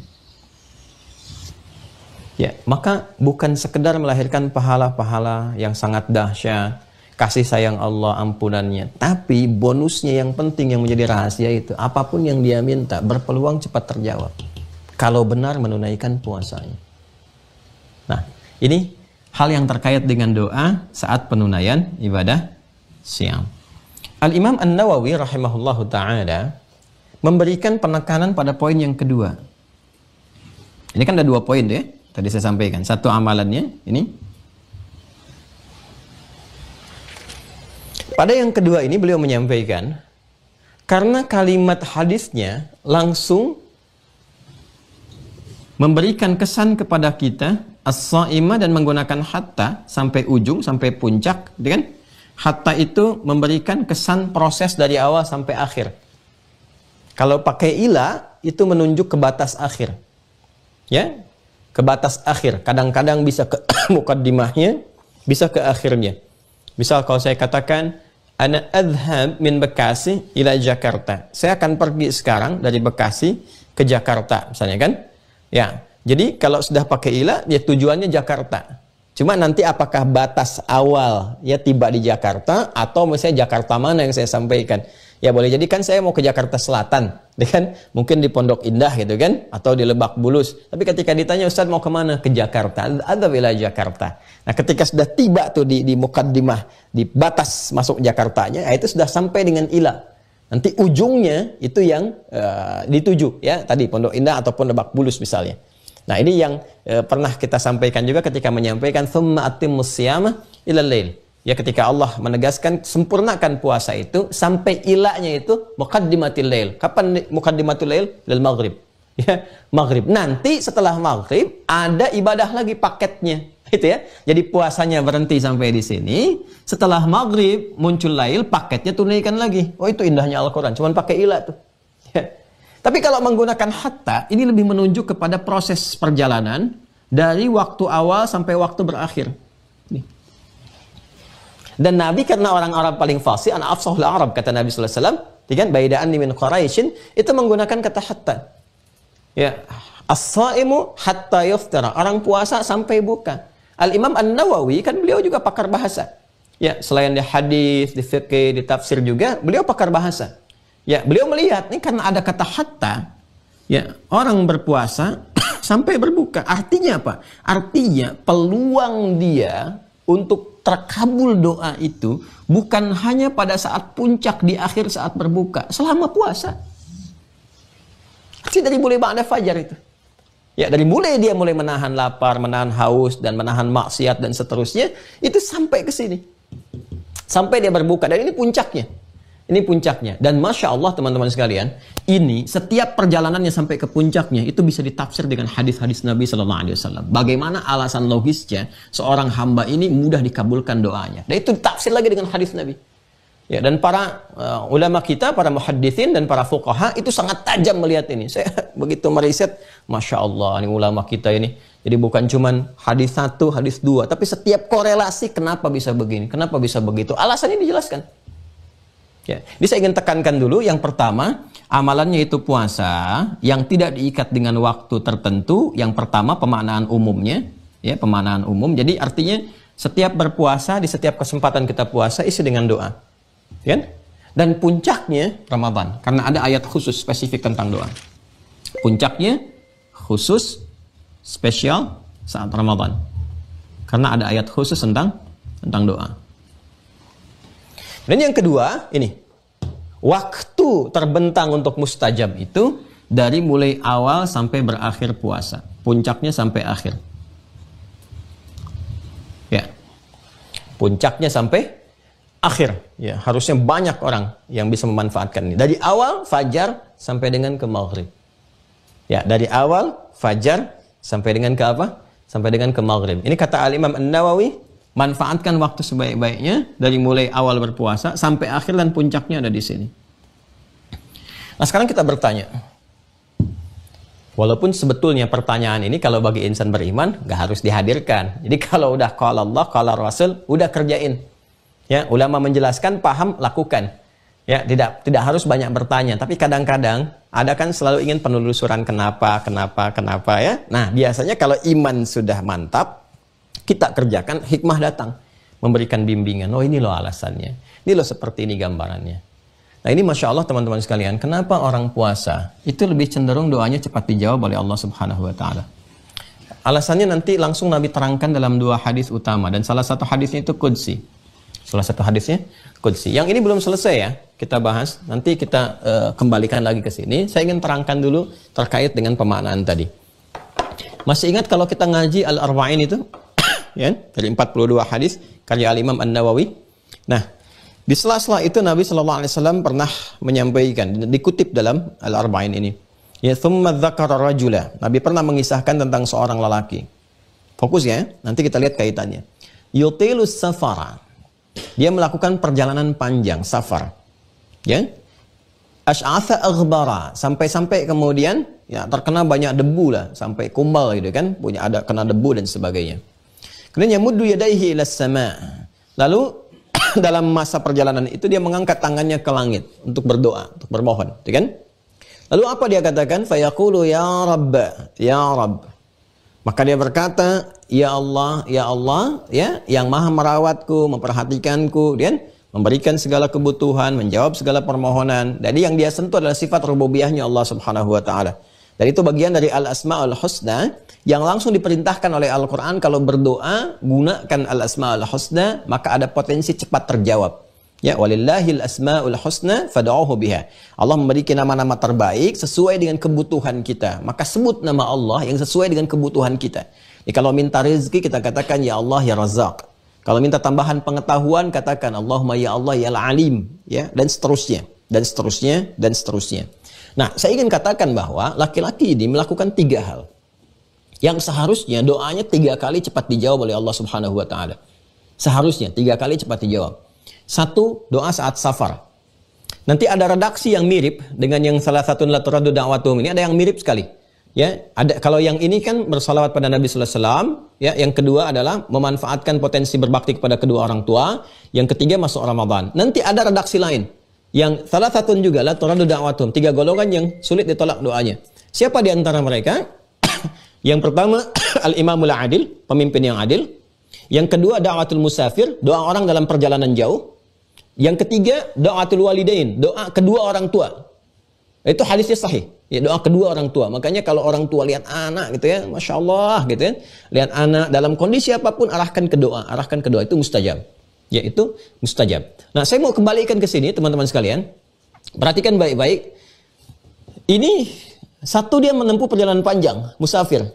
ya, maka bukan sekedar melahirkan pahala-pahala yang sangat dahsyat, kasih sayang Allah, ampunannya, tapi bonusnya yang penting yang menjadi rahasia itu, apapun yang dia minta berpeluang cepat terjawab kalau benar menunaikan puasanya. Nah, ini hal yang terkait dengan doa saat penunaian ibadah siam. Al-Imam An-Nawawi rahimahullahu ta'ala memberikan penekanan pada poin yang kedua. Ini kan ada 2 poin ya, tadi saya sampaikan. Satu amalannya, ini. Pada yang kedua ini beliau menyampaikan, karena kalimat hadisnya langsung memberikan kesan kepada kita as-shaimah dan menggunakan hatta sampai ujung, sampai puncak, kan? Hatta itu memberikan kesan proses dari awal sampai akhir. Kalau pakai ila itu menunjuk ke batas akhir. Ya, ke batas akhir. Kadang-kadang bisa ke mukaddimahnya, bisa ke akhirnya. Misal kalau saya katakan ana adhhab min Bekasi ila Jakarta. Saya akan pergi sekarang dari Bekasi ke Jakarta, misalnya kan? Ya. Jadi kalau sudah pakai ila, ya tujuannya Jakarta. Cuma nanti apakah batas awal ya tiba di Jakarta atau misalnya Jakarta mana yang saya sampaikan. Ya boleh jadi kan saya mau ke Jakarta Selatan, kan? Mungkin di Pondok Indah gitu kan, atau di Lebak Bulus. Tapi ketika ditanya Ustaz mau kemana? Ke Jakarta, ada wilayah Jakarta. Nah ketika sudah tiba tuh di mukaddimah, di batas masuk Jakartanya, itu sudah sampai dengan Ila. Nanti ujungnya itu yang dituju, ya tadi Pondok Indah ataupun Lebak Bulus misalnya. Nah ini yang pernah kita sampaikan juga ketika menyampaikan thumma atimmus siyama ilal lail. Ya ketika Allah menegaskan sempurnakan puasa itu sampai ilanya itu muqaddimatil lail. Kapan muqaddimatul lail? Lil maghrib. Ya, maghrib. Nanti setelah maghrib ada ibadah lagi paketnya. Itu ya. Jadi puasanya berhenti sampai di sini. Setelah maghrib muncul lail, paketnya tunaikan lagi. Oh itu indahnya Al-Quran. Cuman pakai ila tuh. Ya. Tapi kalau menggunakan hatta, ini lebih menunjuk kepada proses perjalanan dari waktu awal sampai waktu berakhir. Nih. Dan Nabi karena orang Arab paling fasih, ana afsahul Arab kata Nabi sallallahu alaihi wasallam, kan baida'anni min Quraisyin, itu menggunakan kata hatta. Ya, as-shaimu hatta yuftira, orang puasa sampai buka. Al-Imam An-Nawawi kan beliau juga pakar bahasa. Ya, selain di hadis, di fiqih, di tafsir juga, beliau pakar bahasa. Ya, beliau melihat nih karena ada kata hatta, ya, orang berpuasa sampai berbuka. Artinya apa? Artinya peluang dia untuk terkabul doa itu bukan hanya pada saat puncak di akhir saat berbuka, selama puasa. Dari mulai ba'da fajar itu. Ya, dari mulai dia mulai menahan lapar, menahan haus, dan menahan maksiat dan seterusnya, itu sampai ke sini. Sampai dia berbuka, dan ini puncaknya. Ini puncaknya. Dan Masya Allah teman-teman sekalian, ini setiap perjalanannya sampai ke puncaknya, itu bisa ditafsir dengan hadis-hadis Nabi SAW. Bagaimana alasan logisnya seorang hamba ini mudah dikabulkan doanya. Dan itu ditafsir lagi dengan hadis Nabi. Ya, dan para ulama kita, para muhaddithin dan para fuqaha itu sangat tajam melihat ini. Saya begitu meriset, Masya Allah, ini ulama kita ini. Jadi bukan cuman hadis 1, hadis 2, tapi setiap korelasi kenapa bisa begini, kenapa bisa begitu. Alasannya dijelaskan. Ya, ini saya ingin tekankan dulu, yang pertama, amalannya itu puasa yang tidak diikat dengan waktu tertentu. Yang pertama, pemaknaan umumnya, ya, pemaknaan umum. Jadi artinya setiap berpuasa, di setiap kesempatan kita puasa isi dengan doa. Kan? Dan puncaknya Ramadan, karena ada ayat khusus spesifik tentang doa. Puncaknya khusus spesial saat Ramadan, karena ada ayat khusus tentang doa. Dan yang kedua, ini waktu terbentang untuk mustajab itu dari mulai awal sampai berakhir puasa, puncaknya sampai akhir. Ya, puncaknya sampai akhir. Ya, harusnya banyak orang yang bisa memanfaatkan ini. Dari awal fajar sampai dengan ke maghrib. Ya, dari awal fajar sampai dengan ke apa? Sampai dengan ke maghrib. Ini kata Al-Imam An-Nawawi, manfaatkan waktu sebaik-baiknya dari mulai awal berpuasa sampai akhir, dan puncaknya ada di sini. Nah, sekarang kita bertanya. Walaupun sebetulnya pertanyaan ini kalau bagi insan beriman nggak harus dihadirkan. Jadi kalau udah qala Allah, qala Rasul, udah kerjain. Ya, ulama menjelaskan, paham, lakukan. Ya, tidak harus banyak bertanya, tapi kadang-kadang ada kan selalu ingin penelusuran kenapa ya. Nah, biasanya kalau iman sudah mantap, kita kerjakan, hikmah datang, memberikan bimbingan. Oh, ini loh alasannya, ini loh seperti ini gambarannya. Nah, ini Masya Allah teman-teman sekalian, kenapa orang puasa itu lebih cenderung doanya cepat dijawab oleh Allah Subhanahu Wa Taala? Alasannya nanti langsung Nabi terangkan dalam 2 hadis utama, dan salah satu hadisnya itu Qudsi. Salah satu hadisnya Qudsi. Yang ini belum selesai ya, kita bahas. Nanti kita kembalikan lagi ke sini. Saya ingin terangkan dulu terkait dengan pemaknaan tadi. Masih ingat kalau kita ngaji Al-Arba'in itu? Ya, dari 42 hadis karya Al-Imam An-Nawawi. Nah, di sela-sela itu Nabi SAW pernah menyampaikan, dikutip dalam Al-Arba'in ini. Ya, thumma dzakara rajula. Nabi pernah mengisahkan tentang seorang lelaki. Fokus ya, nanti kita lihat kaitannya. Yutilus safara. Dia melakukan perjalanan panjang, safar. Ya. Ash'atha aghbara, sampai-sampai kemudian ya terkena banyak debu lah, sampai kumbal gitu kan, kena debu dan sebagainya. Kemudian yamuddu yadayhi ilas sama. Lalu dalam masa perjalanan itu dia mengangkat tangannya ke langit untuk berdoa, untuk bermohon, gitu kan? Lalu apa dia katakan? Fayaqulu ya Rabb, ya Rabb. Maka dia berkata, ya Allah, ya Allah, ya, yang maha merawatku, memperhatikanku, dan memberikan segala kebutuhan, menjawab segala permohonan. Jadi yang dia sentuh adalah sifat rububiyahnya Allah Subhanahu wa taala. Dan itu bagian dari al-asmaul husna yang langsung diperintahkan oleh Al-Qur'an, kalau berdoa gunakan al-asmaul husna, maka ada potensi cepat terjawab. Ya, walillahil asmaul husna fad'uhu biha. Allah memberikan nama-nama terbaik sesuai dengan kebutuhan kita. Maka sebut nama Allah yang sesuai dengan kebutuhan kita. Jadi kalau minta rezeki kita katakan ya Allah ya Razzaq. Kalau minta tambahan pengetahuan katakan Allahumma ya Allah ya Al-Alim, ya, dan seterusnya, dan seterusnya, dan seterusnya. Nah, saya ingin katakan bahwa laki-laki ini melakukan 3 hal yang seharusnya doanya 3 kali cepat dijawab oleh Allah Subhanahu wa taala. Seharusnya 3 kali cepat dijawab. 1, doa saat safar. Nanti ada redaksi yang mirip dengan yang salah satu la turaddu da'watuhum ini, ada yang mirip sekali. Ya, ada, kalau yang ini kan bersalawat pada Nabi sallallahu alaihi wasallam, ya, yang kedua adalah memanfaatkan potensi berbakti kepada kedua orang tua, yang ketiga masuk Ramadan. Nanti ada redaksi lain. Yang salah satu juga la turaddu da'watuhum, 3 golongan yang sulit ditolak doanya. Siapa di antara mereka? Yang pertama al-imamul adil, pemimpin yang adil. Yang kedua da'watul musafir, doa orang dalam perjalanan jauh. Yang ketiga da'watul walidain, doa kedua orang tua. Itu hadisnya sahih. Ya, doa kedua orang tua. Makanya kalau orang tua lihat anak gitu ya, Masya Allah gitu ya, lihat anak dalam kondisi apapun arahkan ke doa, itu mustajab. Ya, itu mustajab. Nah, saya mau kembalikan ke sini teman-teman sekalian. Perhatikan baik-baik. Ini satu, dia menempuh perjalanan panjang, musafir.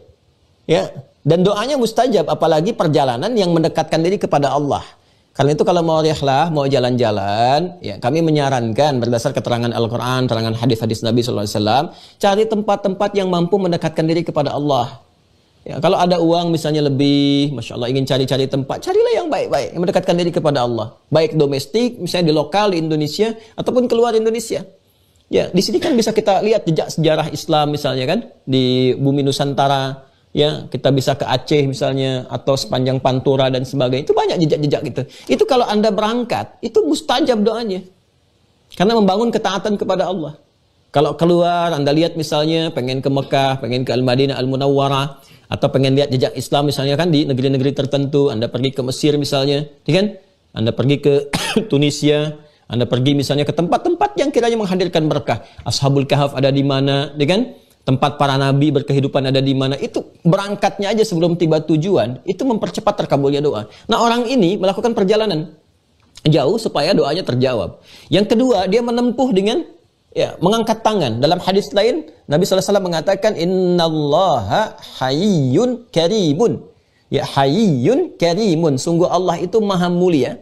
Ya, dan doanya mustajab, apalagi perjalanan yang mendekatkan diri kepada Allah. Karena itu kalau mau rihlah, mau jalan-jalan, ya, kami menyarankan berdasar keterangan Al-Quran, keterangan hadis-hadis Nabi SAW, cari tempat-tempat yang mampu mendekatkan diri kepada Allah. Ya, kalau ada uang misalnya lebih, Masya Allah ingin cari-cari tempat, carilah yang baik-baik, yang mendekatkan diri kepada Allah. Baik domestik, misalnya di lokal, di Indonesia, ataupun keluar Indonesia. Ya, di sini kan bisa kita lihat jejak sejarah Islam misalnya kan, di bumi Nusantara. Ya, kita bisa ke Aceh misalnya, atau sepanjang Pantura dan sebagainya. Itu banyak jejak-jejak gitu. Itu kalau Anda berangkat, itu mustajab doanya. Karena membangun ketaatan kepada Allah. Kalau keluar, Anda lihat misalnya pengen ke Mekah, pengen ke Al-Madinah Al-Munawwarah, atau pengen lihat jejak Islam misalnya kan di negeri-negeri tertentu, Anda pergi ke Mesir misalnya, kan? Anda pergi ke Tunisia, Anda pergi misalnya ke tempat-tempat yang kiranya menghadirkan berkah. Ashabul Kahf ada di mana, kan? Tempat para nabi berkehidupan ada di mana. Itu berangkatnya aja sebelum tiba tujuan, itu mempercepat terkabulnya doa. Nah, orang ini melakukan perjalanan jauh supaya doanya terjawab. Yang kedua, dia menempuh dengan ya, mengangkat tangan. Dalam hadis lain, Nabi SAW mengatakan, Innallaha hayyun karimun. Ya, hayyun karimun. Sungguh Allah itu maha mulia.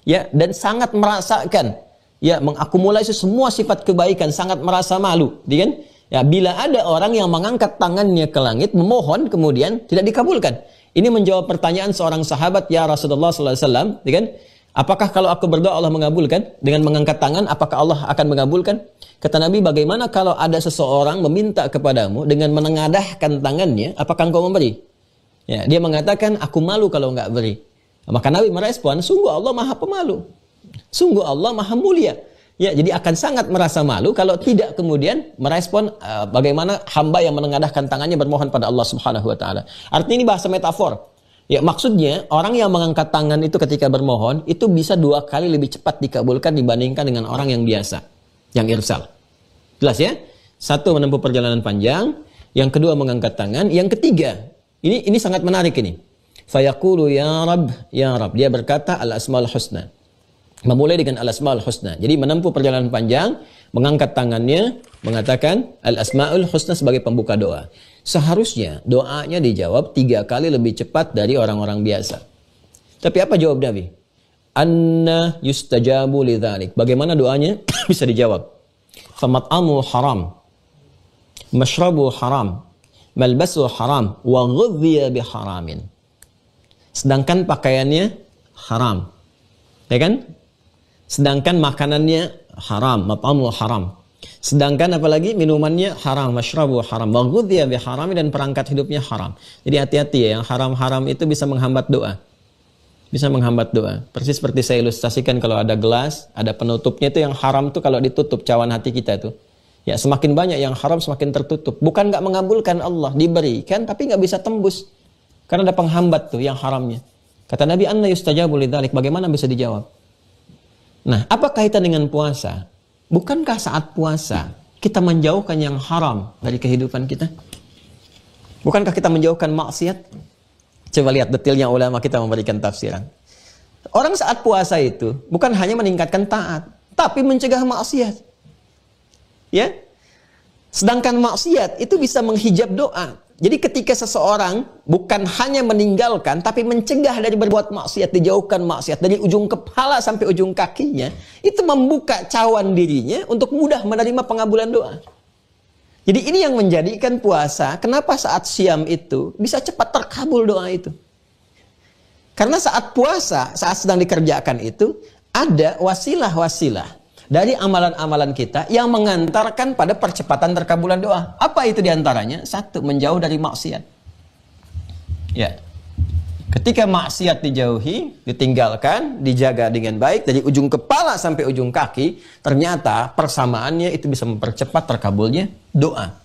Ya, dan sangat merasakan. Ya, mengakumulasi semua sifat kebaikan. Sangat merasa malu. Kan? Ya, bila ada orang yang mengangkat tangannya ke langit, memohon, kemudian tidak dikabulkan. Ini menjawab pertanyaan seorang sahabat, ya Rasulullah SAW. Kan? Apakah kalau aku berdoa Allah mengabulkan? Dengan mengangkat tangan, apakah Allah akan mengabulkan? Kata Nabi, bagaimana kalau ada seseorang meminta kepadamu dengan menengadahkan tangannya, apakah engkau memberi? Ya, dia mengatakan, aku malu kalau enggak beri. Maka Nabi merespon, sungguh Allah maha pemalu. Sungguh Allah maha mulia. Ya, jadi akan sangat merasa malu kalau tidak kemudian merespon bagaimana hamba yang menengadahkan tangannya bermohon pada Allah Subhanahu wa taala. Artinya ini bahasa metafor. Ya, maksudnya orang yang mengangkat tangan itu ketika bermohon itu bisa 2 kali lebih cepat dikabulkan dibandingkan dengan orang yang biasa, yang irsal. Jelas ya? 1 menempuh perjalanan panjang, yang kedua mengangkat tangan, yang ketiga, ini sangat menarik ini. Fayaqulu ya Rabb, ya Rabb. Dia berkata al-asmaul husna. Memulai dengan al-asmaul husna. Jadi menempuh perjalanan panjang, mengangkat tangannya, mengatakan al-asmaul husna sebagai pembuka doa. Seharusnya doanya dijawab 3 kali lebih cepat dari orang-orang biasa. Tapi apa jawab Nabi? Anna yustajabu lidzalik. Bagaimana doanya bisa dijawab? Famat'amu haram, mashrabu haram, malbasu haram, wa ghudhiya biharamin. Sedangkan pakaiannya haram. Ya kan? Sedangkan makanannya haram, mat'amu haram. Sedangkan apalagi minumannya haram, masyrabu haram, wa ghudhiya biharami, dan perangkat hidupnya haram. Jadi hati-hati ya, yang haram-haram itu bisa menghambat doa. Bisa menghambat doa. Persis seperti saya ilustrasikan kalau ada gelas, ada penutupnya itu yang haram tuh kalau ditutup cawan hati kita itu. Ya, semakin banyak yang haram semakin tertutup. Bukan nggak mengabulkan Allah, diberikan tapi nggak bisa tembus. Karena ada penghambat tuh yang haramnya. Kata Nabi, anna yustajabu lidzalik, bagaimana bisa dijawab? Nah, apa kaitan dengan puasa? Bukankah saat puasa kita menjauhkan yang haram dari kehidupan kita? Bukankah kita menjauhkan maksiat? Coba lihat detailnya ulama kita memberikan tafsiran. Orang saat puasa itu bukan hanya meningkatkan taat, tapi mencegah maksiat. Ya. Sedangkan maksiat itu bisa menghijab doa. Jadi ketika seseorang bukan hanya meninggalkan, tapi mencegah dari berbuat maksiat, dijauhkan maksiat dari ujung kepala sampai ujung kakinya, itu membuka cawan dirinya untuk mudah menerima pengabulan doa. Jadi ini yang menjadikan puasa, kenapa saat siam itu bisa cepat terkabul doa itu. Karena saat puasa, saat sedang dikerjakan itu, ada wasilah-wasilah dari amalan-amalan kita yang mengantarkan pada percepatan terkabulan doa. Apa itu diantaranya? Satu, menjauh dari maksiat. Ya, ketika maksiat dijauhi, ditinggalkan, dijaga dengan baik dari ujung kepala sampai ujung kaki, ternyata persamaannya itu bisa mempercepat terkabulnya doa.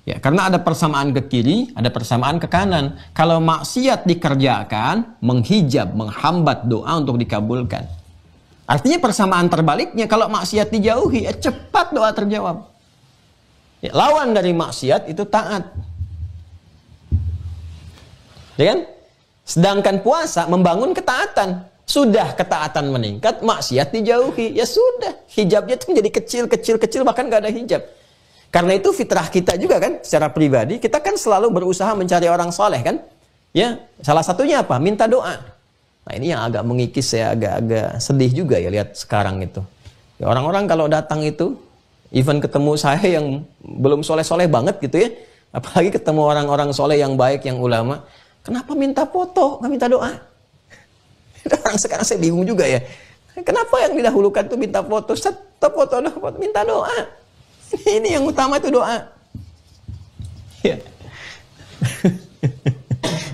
Ya, karena ada persamaan ke kiri, ada persamaan ke kanan. Kalau maksiat dikerjakan, menghijab, menghambat doa untuk dikabulkan. Artinya persamaan terbaliknya, kalau maksiat dijauhi, cepat doa terjawab. Ya, lawan dari maksiat itu taat. Ya kan? Sedangkan puasa membangun ketaatan. Sudah ketaatan meningkat, maksiat dijauhi. Ya sudah, hijabnya itu menjadi kecil, bahkan gak ada hijab. Karena itu fitrah kita juga kan, secara pribadi, kita kan selalu berusaha mencari orang soleh kan. Ya, salah satunya apa? Minta doa. Nah ini yang agak mengikis, saya agak sedih juga ya lihat sekarang itu. Ya, orang-orang kalau datang itu, even ketemu saya yang belum soleh-soleh banget gitu ya, apalagi ketemu orang-orang soleh yang baik, yang ulama, kenapa minta foto, nggak minta doa? Orang sekarang saya bingung juga ya. Kenapa yang didahulukan tuh minta foto, foto, minta doa? Ini yang utama itu doa. Ya.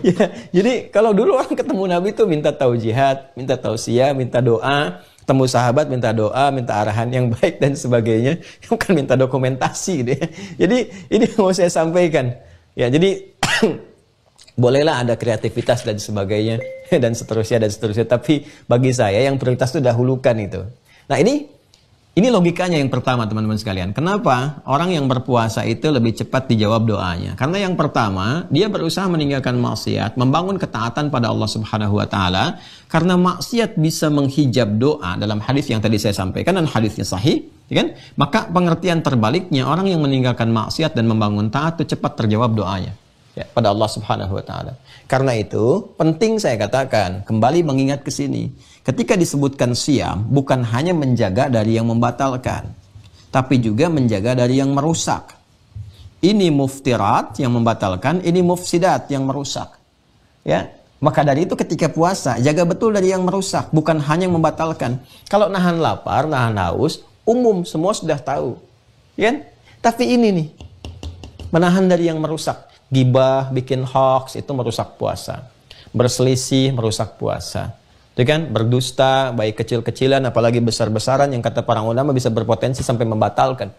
Ya, jadi kalau dulu orang ketemu Nabi itu minta taujihat, minta tausiah, minta doa, ketemu sahabat minta doa, minta arahan yang baik dan sebagainya, bukan minta dokumentasi gitu ya. Jadi ini mau saya sampaikan. Ya, jadi bolehlah ada kreativitas dan sebagainya dan seterusnya, tapi bagi saya yang prioritas itu dahulukan itu. Nah, ini logikanya yang pertama teman-teman sekalian. Kenapa orang yang berpuasa itu lebih cepat dijawab doanya? Karena yang pertama, dia berusaha meninggalkan maksiat, membangun ketaatan pada Allah Subhanahu wa taala. Karena maksiat bisa menghijab doa dalam hadis yang tadi saya sampaikan dan hadisnya sahih, ya kan? Maka pengertian terbaliknya, orang yang meninggalkan maksiat dan membangun taat itu cepat terjawab doanya ya, pada Allah Subhanahu wa taala. Karena itu penting saya katakan, kembali mengingat ke sini. Ketika disebutkan siam, bukan hanya menjaga dari yang membatalkan, tapi juga menjaga dari yang merusak. Ini muftirat yang membatalkan, ini mufsidat yang merusak. Ya, maka dari itu ketika puasa, jaga betul dari yang merusak, bukan hanya yang membatalkan. Kalau nahan lapar, nahan haus, umum semua sudah tahu. Ya? Tapi ini nih, menahan dari yang merusak. Gibah, bikin hoax, itu merusak puasa. Berselisih, merusak puasa. Itu kan, berdusta, baik kecil-kecilan, apalagi besar-besaran, yang kata para ulama bisa berpotensi sampai membatalkan.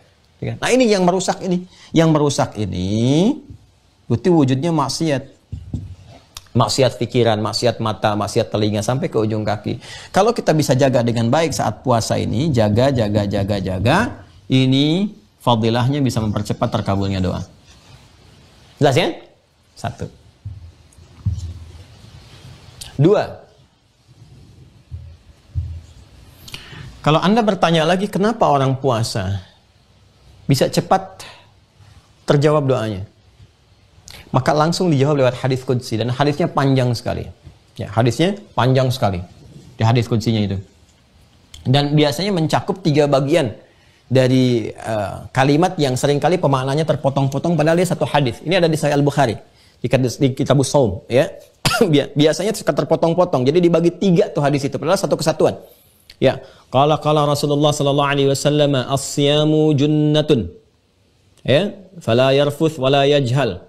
Nah ini yang merusak ini. Yang merusak ini, itu wujudnya maksiat. Maksiat pikiran, maksiat mata, maksiat telinga, sampai ke ujung kaki. Kalau kita bisa jaga dengan baik saat puasa ini, jaga, ini fadilahnya bisa mempercepat terkabulnya doa. Jelas ya? 1. 2. Kalau Anda bertanya lagi, kenapa orang puasa bisa cepat terjawab doanya? Maka langsung dijawab lewat hadis qudsi, dan hadisnya panjang sekali. Ya, hadisnya panjang sekali di hadis qudsinya itu. Dan biasanya mencakup 3 bagian dari kalimat yang seringkali pemaknanya terpotong-potong padahal dia satu hadis. Ini ada di Sahih Al-Bukhari, di Kitabus Shaum, ya. Biasanya terpotong-potong. Jadi dibagi 3 tuh hadis itu, padahal satu kesatuan. Ya, qala Rasulullah sallallahu alaihi wasallam, as-siyamu junnatun. Ya, fala yarfuth wala yajhal.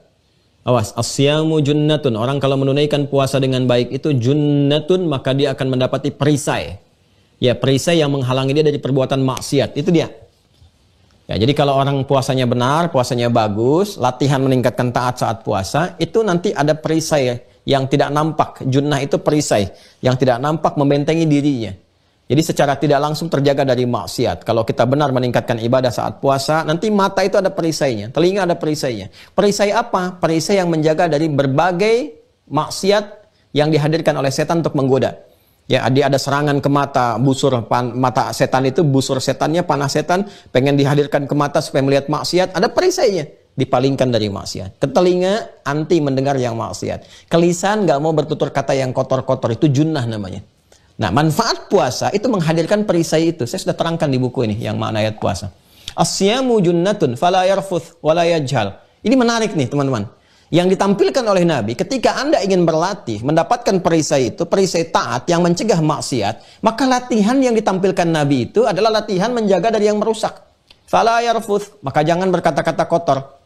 Awas, as-siyamu junnatun. Orang kalau menunaikan puasa dengan baik itu junnatun, maka dia akan mendapati perisai. Ya, perisai yang menghalangi dia dari perbuatan maksiat. Itu dia. Ya, jadi kalau orang puasanya benar, puasanya bagus, latihan meningkatkan taat saat puasa, itu nanti ada perisai yang tidak nampak. Junnah itu perisai yang tidak nampak membentengi dirinya. Jadi secara tidak langsung terjaga dari maksiat. Kalau kita benar meningkatkan ibadah saat puasa, nanti mata itu ada perisainya, telinga ada perisainya. Perisai apa? Perisai yang menjaga dari berbagai maksiat yang dihadirkan oleh setan untuk menggoda. Ya, dia ada serangan ke mata, mata setan itu, busur setannya, panah setan, pengen dihadirkan ke mata supaya melihat maksiat, ada perisainya, dipalingkan dari maksiat. Ke telinga, anti mendengar yang maksiat. Ke lisan, nggak mau bertutur kata yang kotor-kotor, itu junnah namanya. Nah, manfaat puasa itu menghadirkan perisai itu. Saya sudah terangkan di buku ini yang makna ayat puasa. As-siyamu junnatun fala yarfuth wala yajhal. Ini menarik nih, teman-teman. Yang ditampilkan oleh Nabi ketika Anda ingin berlatih, mendapatkan perisai itu, perisai taat yang mencegah maksiat, maka latihan yang ditampilkan Nabi itu adalah latihan menjaga dari yang merusak. Fala yarfuth, maka jangan berkata-kata kotor.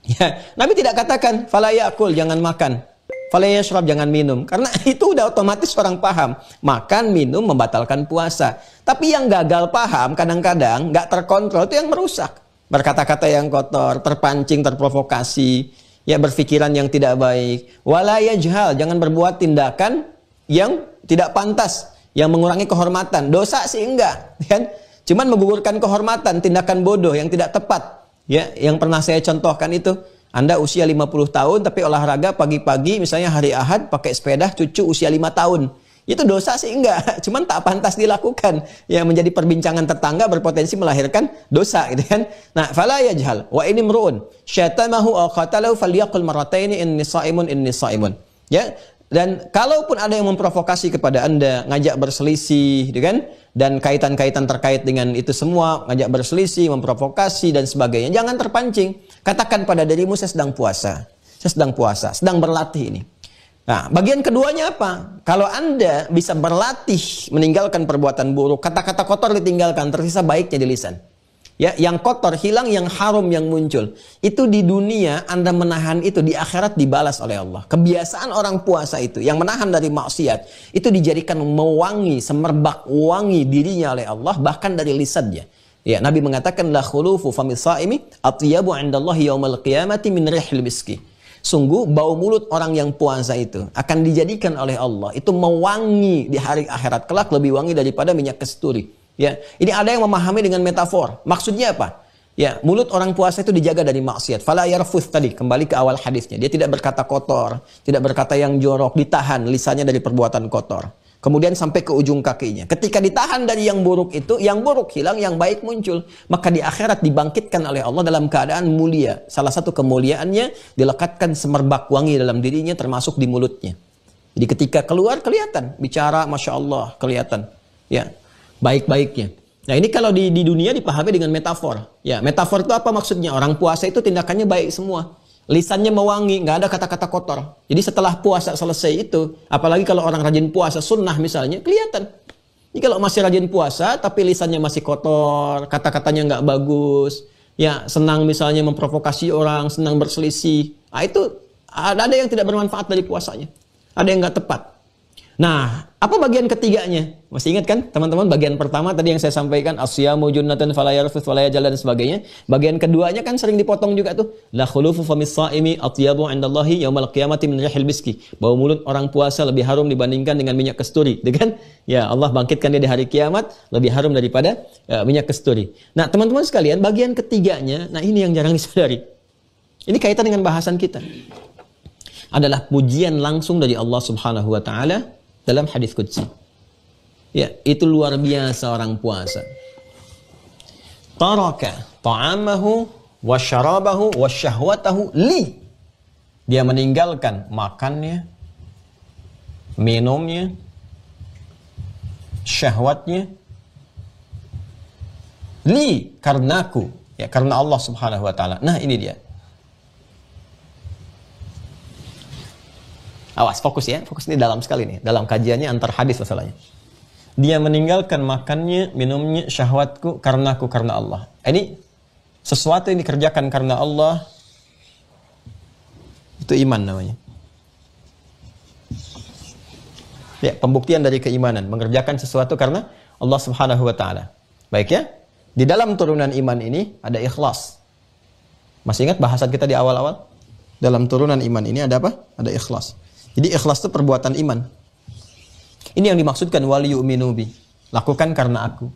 Ya, Nabi tidak katakan fala yakul, jangan makan. Fala yashrab, jangan minum. Karena itu udah otomatis orang paham. Makan, minum, membatalkan puasa. Tapi yang gagal paham, kadang-kadang nggak terkontrol, itu yang merusak. Berkata-kata yang kotor, terpancing, terprovokasi, ya berpikiran yang tidak baik. Wala yajhal, jangan berbuat tindakan yang tidak pantas, yang mengurangi kehormatan. Dosa sih enggak, kan? Cuman menggugurkan kehormatan, tindakan bodoh yang tidak tepat. Ya, yang pernah saya contohkan itu. Anda usia 50 tahun tapi olahraga pagi-pagi misalnya hari Ahad pakai sepeda cucu usia 5 tahun. Itu dosa sih enggak, cuman tak pantas dilakukan. Ya, menjadi perbincangan tetangga berpotensi melahirkan dosa gitu kan. Nah, fala yajhal wa ini mruun syatamahu aw qatalahu falyaqul marrataini inni shaimun. Ya. Dan kalaupun ada yang memprovokasi kepada Anda, ngajak berselisih, gitu kan? Dan kaitan-kaitan terkait dengan itu semua, ngajak berselisih, memprovokasi dan sebagainya, jangan terpancing. Katakan pada dirimu, saya sedang puasa. Saya sedang puasa, sedang berlatih ini. Nah, bagian keduanya apa? Kalau Anda bisa berlatih meninggalkan perbuatan buruk, kata-kata kotor ditinggalkan, tersisa baiknya di lisan. Ya, yang kotor hilang, yang haram yang muncul. Itu di dunia Anda menahan itu, di akhirat dibalas oleh Allah. Kebiasaan orang puasa itu yang menahan dari maksiat itu dijadikan mewangi, semerbak wangi dirinya oleh Allah, bahkan dari lisannya. Ya, Nabi mengatakan la khulufu famis shaimi atyabu 'indallahi yaumal qiyamati min rihil miski. Sungguh bau mulut orang yang puasa itu akan dijadikan oleh Allah itu mewangi di hari akhirat kelak, lebih wangi daripada minyak kasturi. Ya, ini ada yang memahami dengan metafor. Maksudnya apa? Ya, mulut orang puasa itu dijaga dari maksiat. Fala yarfuth tadi, kembali ke awal hadisnya. Dia tidak berkata kotor, tidak berkata yang jorok, ditahan lisannya dari perbuatan kotor. Kemudian sampai ke ujung kakinya. Ketika ditahan dari yang buruk itu, yang buruk hilang, yang baik muncul. Maka di akhirat dibangkitkan oleh Allah dalam keadaan mulia. Salah satu kemuliaannya dilekatkan semerbak wangi dalam dirinya, termasuk di mulutnya. Jadi ketika keluar kelihatan, bicara Masya Allah kelihatan. Ya, baik-baiknya. Nah, ini kalau di dunia dipahami dengan metafor. Ya, metafor itu apa maksudnya? Orang puasa itu tindakannya baik semua. Lisannya mewangi, nggak ada kata-kata kotor. Jadi setelah puasa selesai itu, apalagi kalau orang rajin puasa sunnah misalnya, kelihatan. Jadi kalau masih rajin puasa, tapi lisannya masih kotor, kata-katanya nggak bagus, ya senang misalnya memprovokasi orang, senang berselisih. Nah, itu ada yang tidak bermanfaat dari puasanya. Ada yang nggak tepat. Nah, apa bagian ketiganya? Masih ingat kan teman-teman, bagian pertama tadi yang saya sampaikan, asyamu junnatan fala yarfuth wala yajhal dan sebagainya. Bagian keduanya kan sering dipotong juga tuh. La khulufu famis shaimi atyabu 'indallahi yaumal qiyamati min rihil miski. Bau mulut orang puasa lebih harum dibandingkan dengan minyak kasturi, kan? Ya, Allah bangkitkan dia di hari kiamat lebih harum daripada minyak kasturi. Nah, teman-teman sekalian, bagian ketiganya, nah ini yang jarang disadari. Ini kaitan dengan bahasan kita. Adalah pujian langsung dari Allah Subhanahu wa taala dalam hadis qudsi. Ya, itu luar biasa orang puasa. Taraka ta'amahu wa syarabahu wa syahwatahu li. Dia meninggalkan makannya, minumnya, syahwatnya li, karenaku, ya karena Allah Subhanahu wa taala. Nah, ini dia. Awas, fokus ya. Fokus ini dalam sekali nih. Dalam kajiannya antar hadis masalahnya. Dia meninggalkan makannya, minumnya, syahwatku, karenaku, karena Allah. Ini sesuatu yang dikerjakan karena Allah, itu iman namanya. Ya, pembuktian dari keimanan. Mengerjakan sesuatu karena Allah Subhanahu wa ta'ala. Baik ya. Di dalam turunan iman ini ada ikhlas. Masih ingat bahasan kita di awal-awal? Dalam turunan iman ini ada apa? Ada ikhlas. Jadi ikhlas itu perbuatan iman. Ini yang dimaksudkan wali yu'minu bi. lakukan karena aku,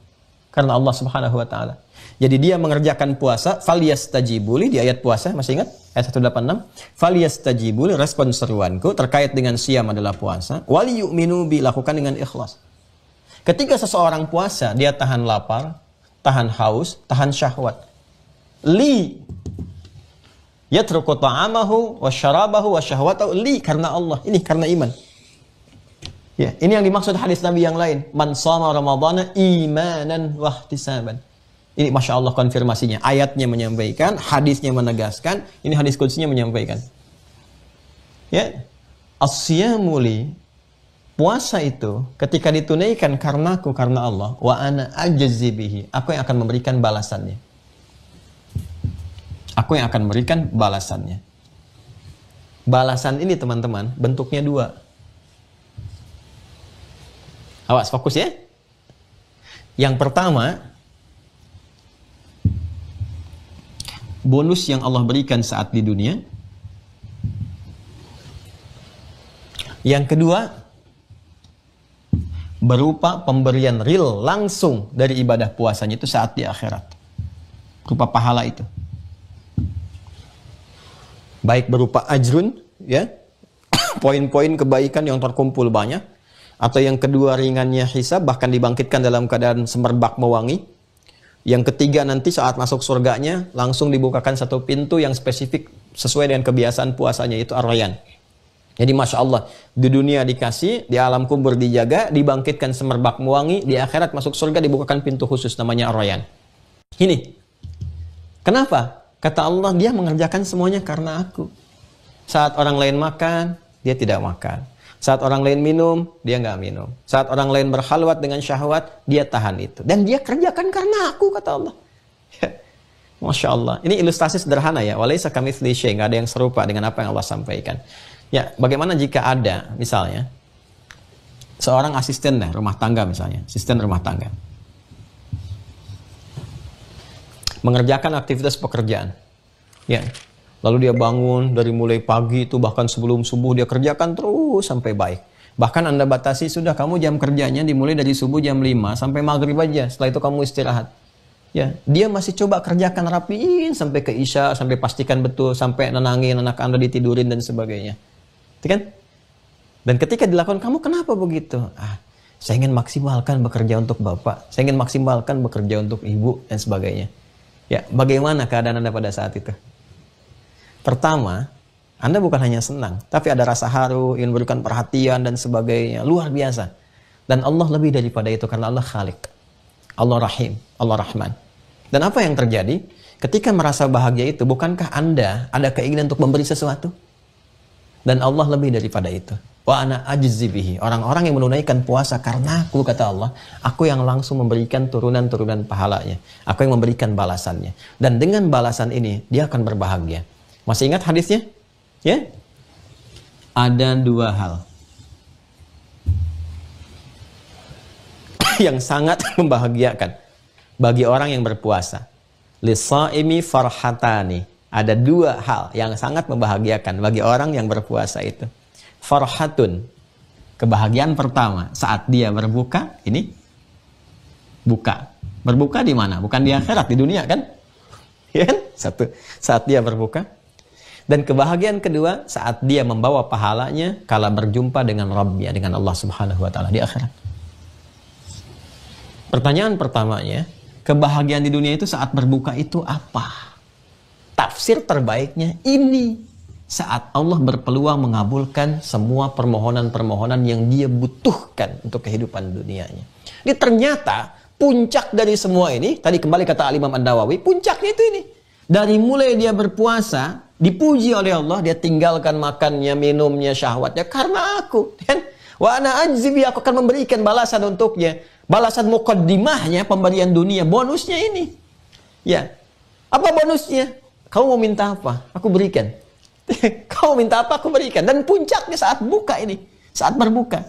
karena Allah Subhanahu wa taala. Jadi dia mengerjakan puasa, falyastajibuli di ayat puasa, masih ingat? Ayat 186. Falyastajibuli, respon seruanku terkait dengan siam adalah puasa, wal yu'minu bi, lakukan dengan ikhlas. Ketika seseorang puasa, dia tahan lapar, tahan haus, tahan syahwat. Li yatruku ta'amahu wa syarabahu wa syahwatahu li, karena Allah. Ini karena iman. Ya, ini yang dimaksud hadis Nabi yang lain. Man shama ramadhana imanan wa ihtisaban. Ini Masya Allah konfirmasinya. Ayatnya menyampaikan, hadisnya menegaskan, ini hadis kudsnya menyampaikan. Ya, as-siyamu li, puasa itu ketika ditunaikan karenaku, karena Allah, wa ana ajzi bihi, aku yang akan memberikan balasannya. Aku yang akan memberikan balasannya. Balasan ini teman-teman bentuknya dua. Awas fokus ya. Yang pertama, bonus yang Allah berikan saat di dunia. Yang kedua, berupa pemberian real langsung dari ibadah puasanya itu saat di akhirat. Berupa pahala itu. Baik berupa ajrun, ya, poin-poin kebaikan yang terkumpul banyak, atau yang kedua ringannya hisab, bahkan dibangkitkan dalam keadaan semerbak mewangi. Yang ketiga nanti saat masuk surganya langsung dibukakan satu pintu yang spesifik sesuai dengan kebiasaan puasanya, itu Ar-Rayyan. Jadi Masya Allah, di dunia dikasih, di alam kubur dijaga, dibangkitkan semerbak mewangi, di akhirat masuk surga dibukakan pintu khusus namanya Ar-Rayyan. Ini kenapa? Kata Allah, dia mengerjakan semuanya karena aku. Saat orang lain makan, dia tidak makan. Saat orang lain minum, dia nggak minum. Saat orang lain berkhalwat dengan syahwat, dia tahan itu. Dan dia kerjakan karena aku, kata Allah. Masya Allah. Ini ilustrasi sederhana ya. Walaysa kamitslihi syai', nggak ada yang serupa dengan apa yang Allah sampaikan. Ya, bagaimana jika ada, misalnya, seorang asisten rumah tangga misalnya, asisten rumah tangga, mengerjakan aktivitas pekerjaan, ya, lalu dia bangun dari mulai pagi itu, bahkan sebelum subuh dia kerjakan terus sampai baik. Bahkan Anda batasi, sudah kamu jam kerjanya dimulai dari subuh jam 5 sampai maghrib aja, setelah itu kamu istirahat. Ya, dia masih coba kerjakan rapiin sampai ke isya, sampai pastikan betul, sampai nenangin anak Anda ditidurin dan sebagainya. Itu kan? Dan ketika dilakukan, kamu kenapa begitu? Saya ingin maksimalkan bekerja untuk Bapak, saya ingin maksimalkan bekerja untuk Ibu dan sebagainya. Ya, bagaimana keadaan Anda pada saat itu? Pertama, Anda bukan hanya senang, tapi ada rasa haru, ingin memberikan perhatian dan sebagainya. Luar biasa. Dan Allah lebih daripada itu, karena Allah Khaliq, Allah Rahim, Allah Rahman. Dan apa yang terjadi? Ketika merasa bahagia itu, bukankah Anda ada keinginan untuk memberi sesuatu? Dan Allah lebih daripada itu. Wa ana ajzi bihi. Orang-orang yang menunaikan puasa karena aku, kata Allah, aku yang langsung memberikan turunan-turunan pahalanya. Aku yang memberikan balasannya. Dan dengan balasan ini, dia akan berbahagia. Masih ingat hadisnya? Ya? Ada dua hal yang sangat membahagiakan bagi orang yang berpuasa. Lis-shaimi farhatani. Ada dua hal yang sangat membahagiakan bagi orang yang berpuasa itu. Farhatun, kebahagiaan pertama saat dia berbuka, ini buka. Berbuka di mana? Bukan di akhirat, di dunia kan? Ya kan? Satu, saat dia berbuka. Dan kebahagiaan kedua saat dia membawa pahalanya kala berjumpa dengan Rabbnya, dengan Allah Subhanahu wa taala di akhirat. Pertanyaan pertamanya, kebahagiaan di dunia itu saat berbuka itu apa? Tafsir terbaiknya ini, saat Allah berpeluang mengabulkan semua permohonan-permohonan yang dia butuhkan untuk kehidupan dunianya. Ini ternyata puncak dari semua ini, tadi kembali kata Al-Imam An-Nawawi, puncaknya itu ini. Dari mulai dia berpuasa, dipuji oleh Allah, dia tinggalkan makannya, minumnya, syahwatnya, karena aku. Wa ana ajzi, aku akan memberikan balasan untuknya. Balasan muqaddimahnya, pemberian dunia, bonusnya ini. Ya, apa bonusnya? Kamu mau minta apa? Aku berikan. Kau minta apa? Aku berikan. Dan puncaknya saat buka ini. Saat berbuka.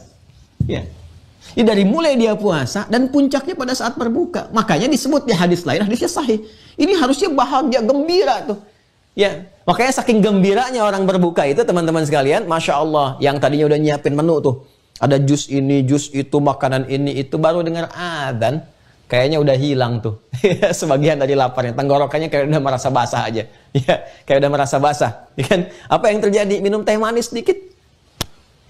Ya. Ini dari mulai dia puasa dan puncaknya pada saat berbuka. Makanya disebut di hadis lain, hadisnya sahih. Ini harusnya bahagia, gembira tuh. Ya. Makanya saking gembiranya orang berbuka itu, teman-teman sekalian, Masya Allah, yang tadinya udah nyiapin menu tuh. Ada jus ini, jus itu, makanan ini, itu. Baru dengar adzan, kayaknya udah hilang tuh. Sebagian dari laparnya. Tenggorokannya kayak udah merasa basah aja. Ya, kayak udah merasa basah. Ya kan? Apa yang terjadi? Minum teh manis sedikit.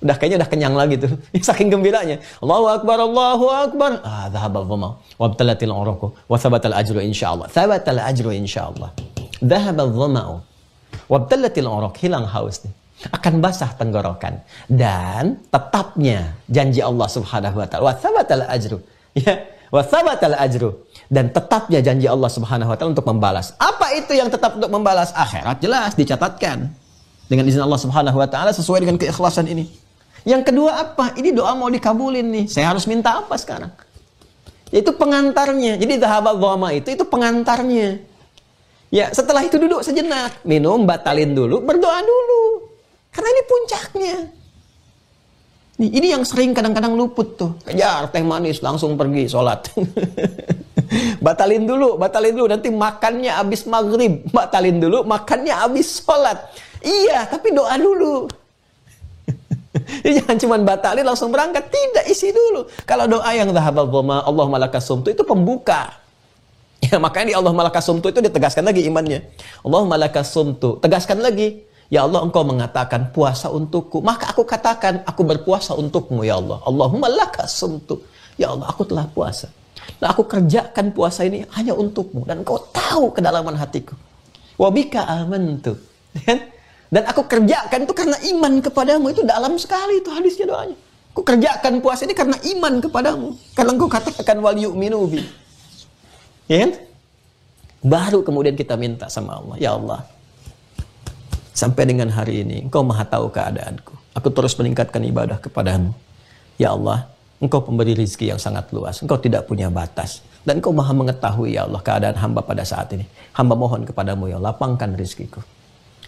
Kayaknya udah kenyang lagi tuh. Saking gembiranya. Allahu Akbar, Allahu Akbar. Dhahabal dhama. Wabtalatil uruqu. Wa thabatal ajru insyaallah. Thabatal ajru insyaallah. Dhahabal dhama'u. Wabtalatil uruq. Hilang haus nih. Akan basah tenggorokan, dan tetapnya janji Allah Subhanahu wa taala, wa tsabatal ajru, ya, wa tsabatal ajru, dan tetapnya janji Allah Subhanahu wa taala untuk membalas. Apa itu yang tetap untuk membalas? Akhirat jelas dicatatkan dengan izin Allah Subhanahu wa taala sesuai dengan keikhlasan ini. Yang kedua apa? Ini doa mau dikabulin nih. Saya harus minta apa sekarang? Itu pengantarnya. Jadi dhahabal dhama itu pengantarnya. Ya, setelah itu duduk sejenak, minum, batalin dulu, berdoa dulu. Karena ini puncaknya. Ini yang sering kadang-kadang luput tuh. Kejar teh manis, langsung pergi sholat. Batalin dulu. Nanti makannya habis maghrib. Batalin dulu, makannya habis sholat. Iya, tapi doa dulu. Jangan cuma batalin langsung berangkat. Tidak, isi dulu. Kalau doa yang dhahabal dhama, Allahumma lakas sumtu, itu pembuka. Ya, makanya di Allahumma lakas sumtu itu ditegaskan lagi imannya. Allahumma lakas sumtu. Tegaskan lagi. Ya Allah, engkau mengatakan puasa untukku, maka aku katakan aku berpuasa untukmu ya Allah. Allahumma laka sumtu. Ya Allah, aku telah puasa. Nah, aku kerjakan puasa ini hanya untukmu, dan engkau tahu kedalaman hatiku. Wa bika amantu. Dan aku kerjakan itu karena iman kepadamu. Itu dalam sekali itu hadisnya, doanya. Aku kerjakan puasa ini karena iman kepadamu. Karena engkau katakan wal yu'minu bi. Ya kan? Baru kemudian kita minta sama Allah, ya Allah, sampai dengan hari ini, engkau maha tahu keadaanku. Aku terus meningkatkan ibadah kepadamu. Ya Allah, engkau pemberi rizki yang sangat luas. Engkau tidak punya batas. Dan engkau maha mengetahui ya Allah keadaan hamba pada saat ini. Hamba mohon kepadamu ya Allah, lapangkan rizkiku.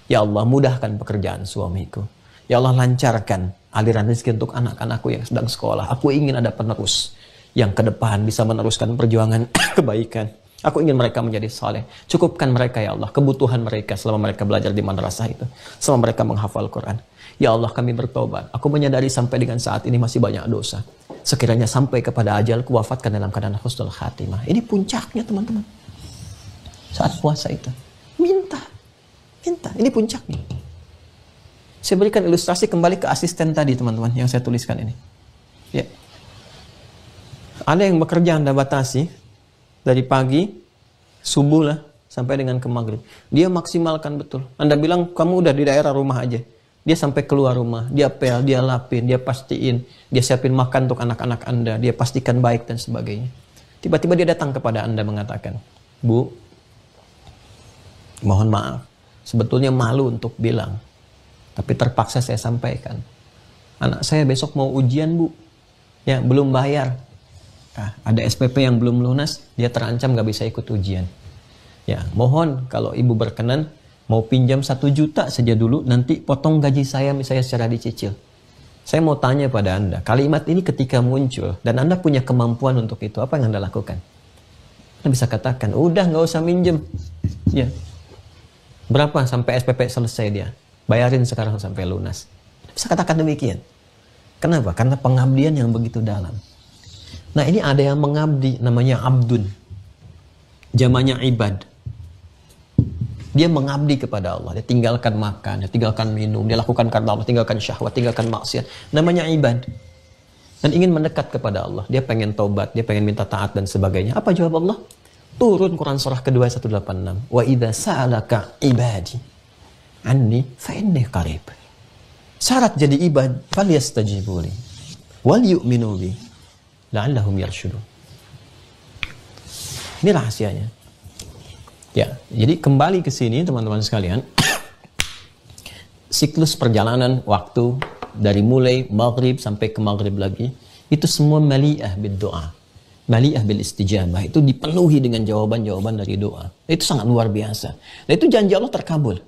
Ya Allah, mudahkan pekerjaan suamiku. Ya Allah, lancarkan aliran rizki untuk anak-anakku yang sedang sekolah. Aku ingin ada penerus yang ke depan bisa meneruskan perjuangan kebaikan. Aku ingin mereka menjadi saleh. Cukupkan mereka ya Allah, kebutuhan mereka selama mereka belajar di madrasah itu, selama mereka menghafal Quran. Ya Allah, kami bertobat. Aku menyadari sampai dengan saat ini masih banyak dosa. Sekiranya sampai kepada ajalku, wafatkan dalam keadaan husnul khatimah. Ini puncaknya teman-teman. Saat puasa itu, minta. Ini puncaknya. Saya berikan ilustrasi kembali ke asisten tadi teman-teman yang saya tuliskan ini. Ya. Ada yang bekerja Anda batasi dari pagi, subuh lah, sampai dengan ke maghrib. Dia maksimalkan betul. Anda bilang, kamu udah di daerah rumah aja. Dia sampai keluar rumah. Dia pel, dia lapin, dia pastiin. Dia siapin makan untuk anak-anak Anda. Dia pastikan baik dan sebagainya. Tiba-tiba dia datang kepada Anda mengatakan, Bu, mohon maaf. Sebetulnya malu untuk bilang. Tapi terpaksa saya sampaikan. Anak saya besok mau ujian, Bu. Ya, belum bayar. Ada SPP yang belum lunas, dia terancam gak bisa ikut ujian. Ya, mohon kalau ibu berkenan, mau pinjam 1 juta saja dulu, nanti potong gaji saya misalnya secara dicicil. Saya mau tanya pada Anda, kalimat ini ketika muncul, dan Anda punya kemampuan untuk itu, apa yang Anda lakukan? Anda bisa katakan, udah gak usah minjem. Ya. Berapa sampai SPP selesai dia? Bayarin sekarang sampai lunas. Bisa katakan demikian. Kenapa? Karena pengabdian yang begitu dalam. Nah, ini ada yang mengabdi, namanya abdun. Jamannya ibad. Dia mengabdi kepada Allah. Dia tinggalkan makan, dia tinggalkan minum, dia lakukan karena Allah, tinggalkan syahwat, tinggalkan maksiat. Namanya ibad. Dan ingin mendekat kepada Allah. Dia pengen taubat, dia pengen minta taat dan sebagainya. Apa jawab Allah? Turun Quran surah kedua 186. Wa idza sa'alaka ibadi anni fa inni qarib. Syarat jadi ibad, falyastajibu li wal yu'minu bi la'allahum yarshudun. Ini rahasianya. Ya, jadi kembali ke sini teman-teman sekalian. Siklus perjalanan waktu dari mulai maghrib sampai ke maghrib lagi, itu semua mali'ah bil doa, mali'ah bil istijabah. Itu dipenuhi dengan jawaban-jawaban dari doa. Itu sangat luar biasa. Dan itu janji Allah terkabul.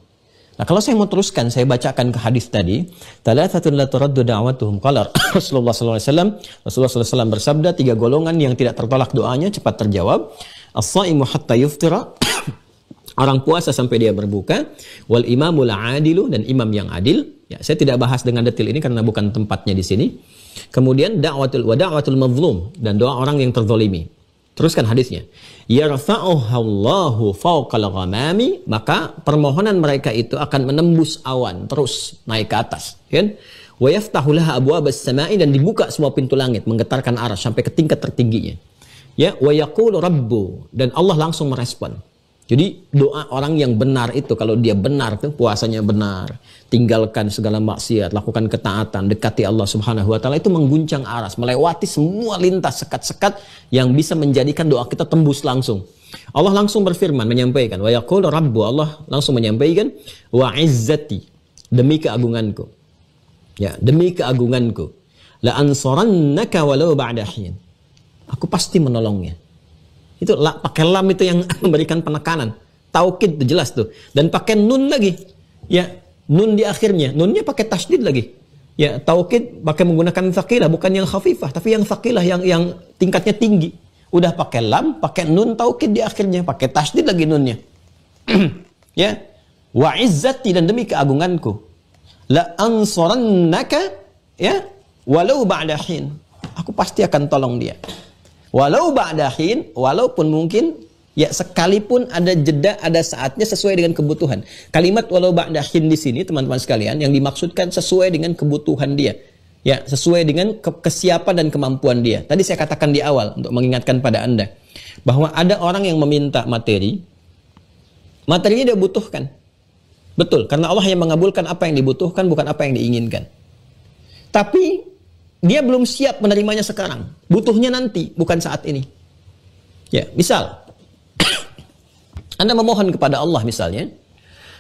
Nah, kalau saya mau teruskan, saya bacakan ke hadis tadi. Thalathatun la turaddu da'watuhum qala Rasulullah sallallahu alaihi wasallam. Rasulullah sallallahu alaihi wasallam bersabda, 3 golongan yang tidak tertolak doanya cepat terjawab. As-shaimu hatta yuftira Orang puasa sampai dia berbuka. Wal imamul adilu, dan imam yang adil. Ya, saya tidak bahas dengan detail ini karena bukan tempatnya di sini. Kemudian da'watul mazlum, dan doa orang yang terzalimi. Teruskan hadisnya. Yarfa'uhallahu fawqal ghamami, maka permohonan mereka itu akan menembus awan, terus naik ke atas, kan? Wa yaftahu laha abwabas samai, dan dibuka semua pintu langit, menggetarkan arsy sampai ke tingkat tertingginya. Ya, wa yaqulu rabbu, dan Allah langsung merespon. Jadi doa orang yang benar itu, kalau dia benar tuh puasanya benar, tinggalkan segala maksiat, lakukan ketaatan, dekati Allah Subhanahu wa taala, itu mengguncang aras, melewati semua lintas sekat-sekat yang bisa menjadikan doa kita tembus langsung. Allah langsung berfirman, menyampaikan, wa yaqulu rabbu, Allah langsung menyampaikan, wa izzati, demi keagunganku. Ya, demi keagunganku, la ansurannaka walau ba'da hin. Aku pasti menolongnya. Itu pakai lam itu yang memberikan penekanan. Taukid itu jelas tuh. Dan pakai nun lagi. Ya, nun di akhirnya. Nunnya pakai tasydid lagi. Ya, taukid pakai menggunakan tsaqilah, bukan yang khafifah, tapi yang tsaqilah yang tingkatnya tinggi. Udah pakai lam, pakai nun taukid di akhirnya, pakai tasydid lagi nunnya. Ya. Wa izzati, dan demi keagunganku, la ansurannaka, ya, walau ba'da hin. Aku pasti akan tolong dia. Walau ba'dahin, walaupun mungkin, ya sekalipun ada jeda, ada saatnya sesuai dengan kebutuhan. Kalimat walau ba'dahin di sini, teman-teman sekalian, yang dimaksudkan sesuai dengan kebutuhan dia. Ya, sesuai dengan kesiapan dan kemampuan dia. Tadi saya katakan di awal, untuk mengingatkan pada Anda, bahwa ada orang yang meminta materinya dia butuhkan. Betul, karena Allah hanya mengabulkan apa yang dibutuhkan, bukan apa yang diinginkan. Tapi dia belum siap menerimanya sekarang. Butuhnya nanti, bukan saat ini. Ya, misal Anda memohon kepada Allah misalnya,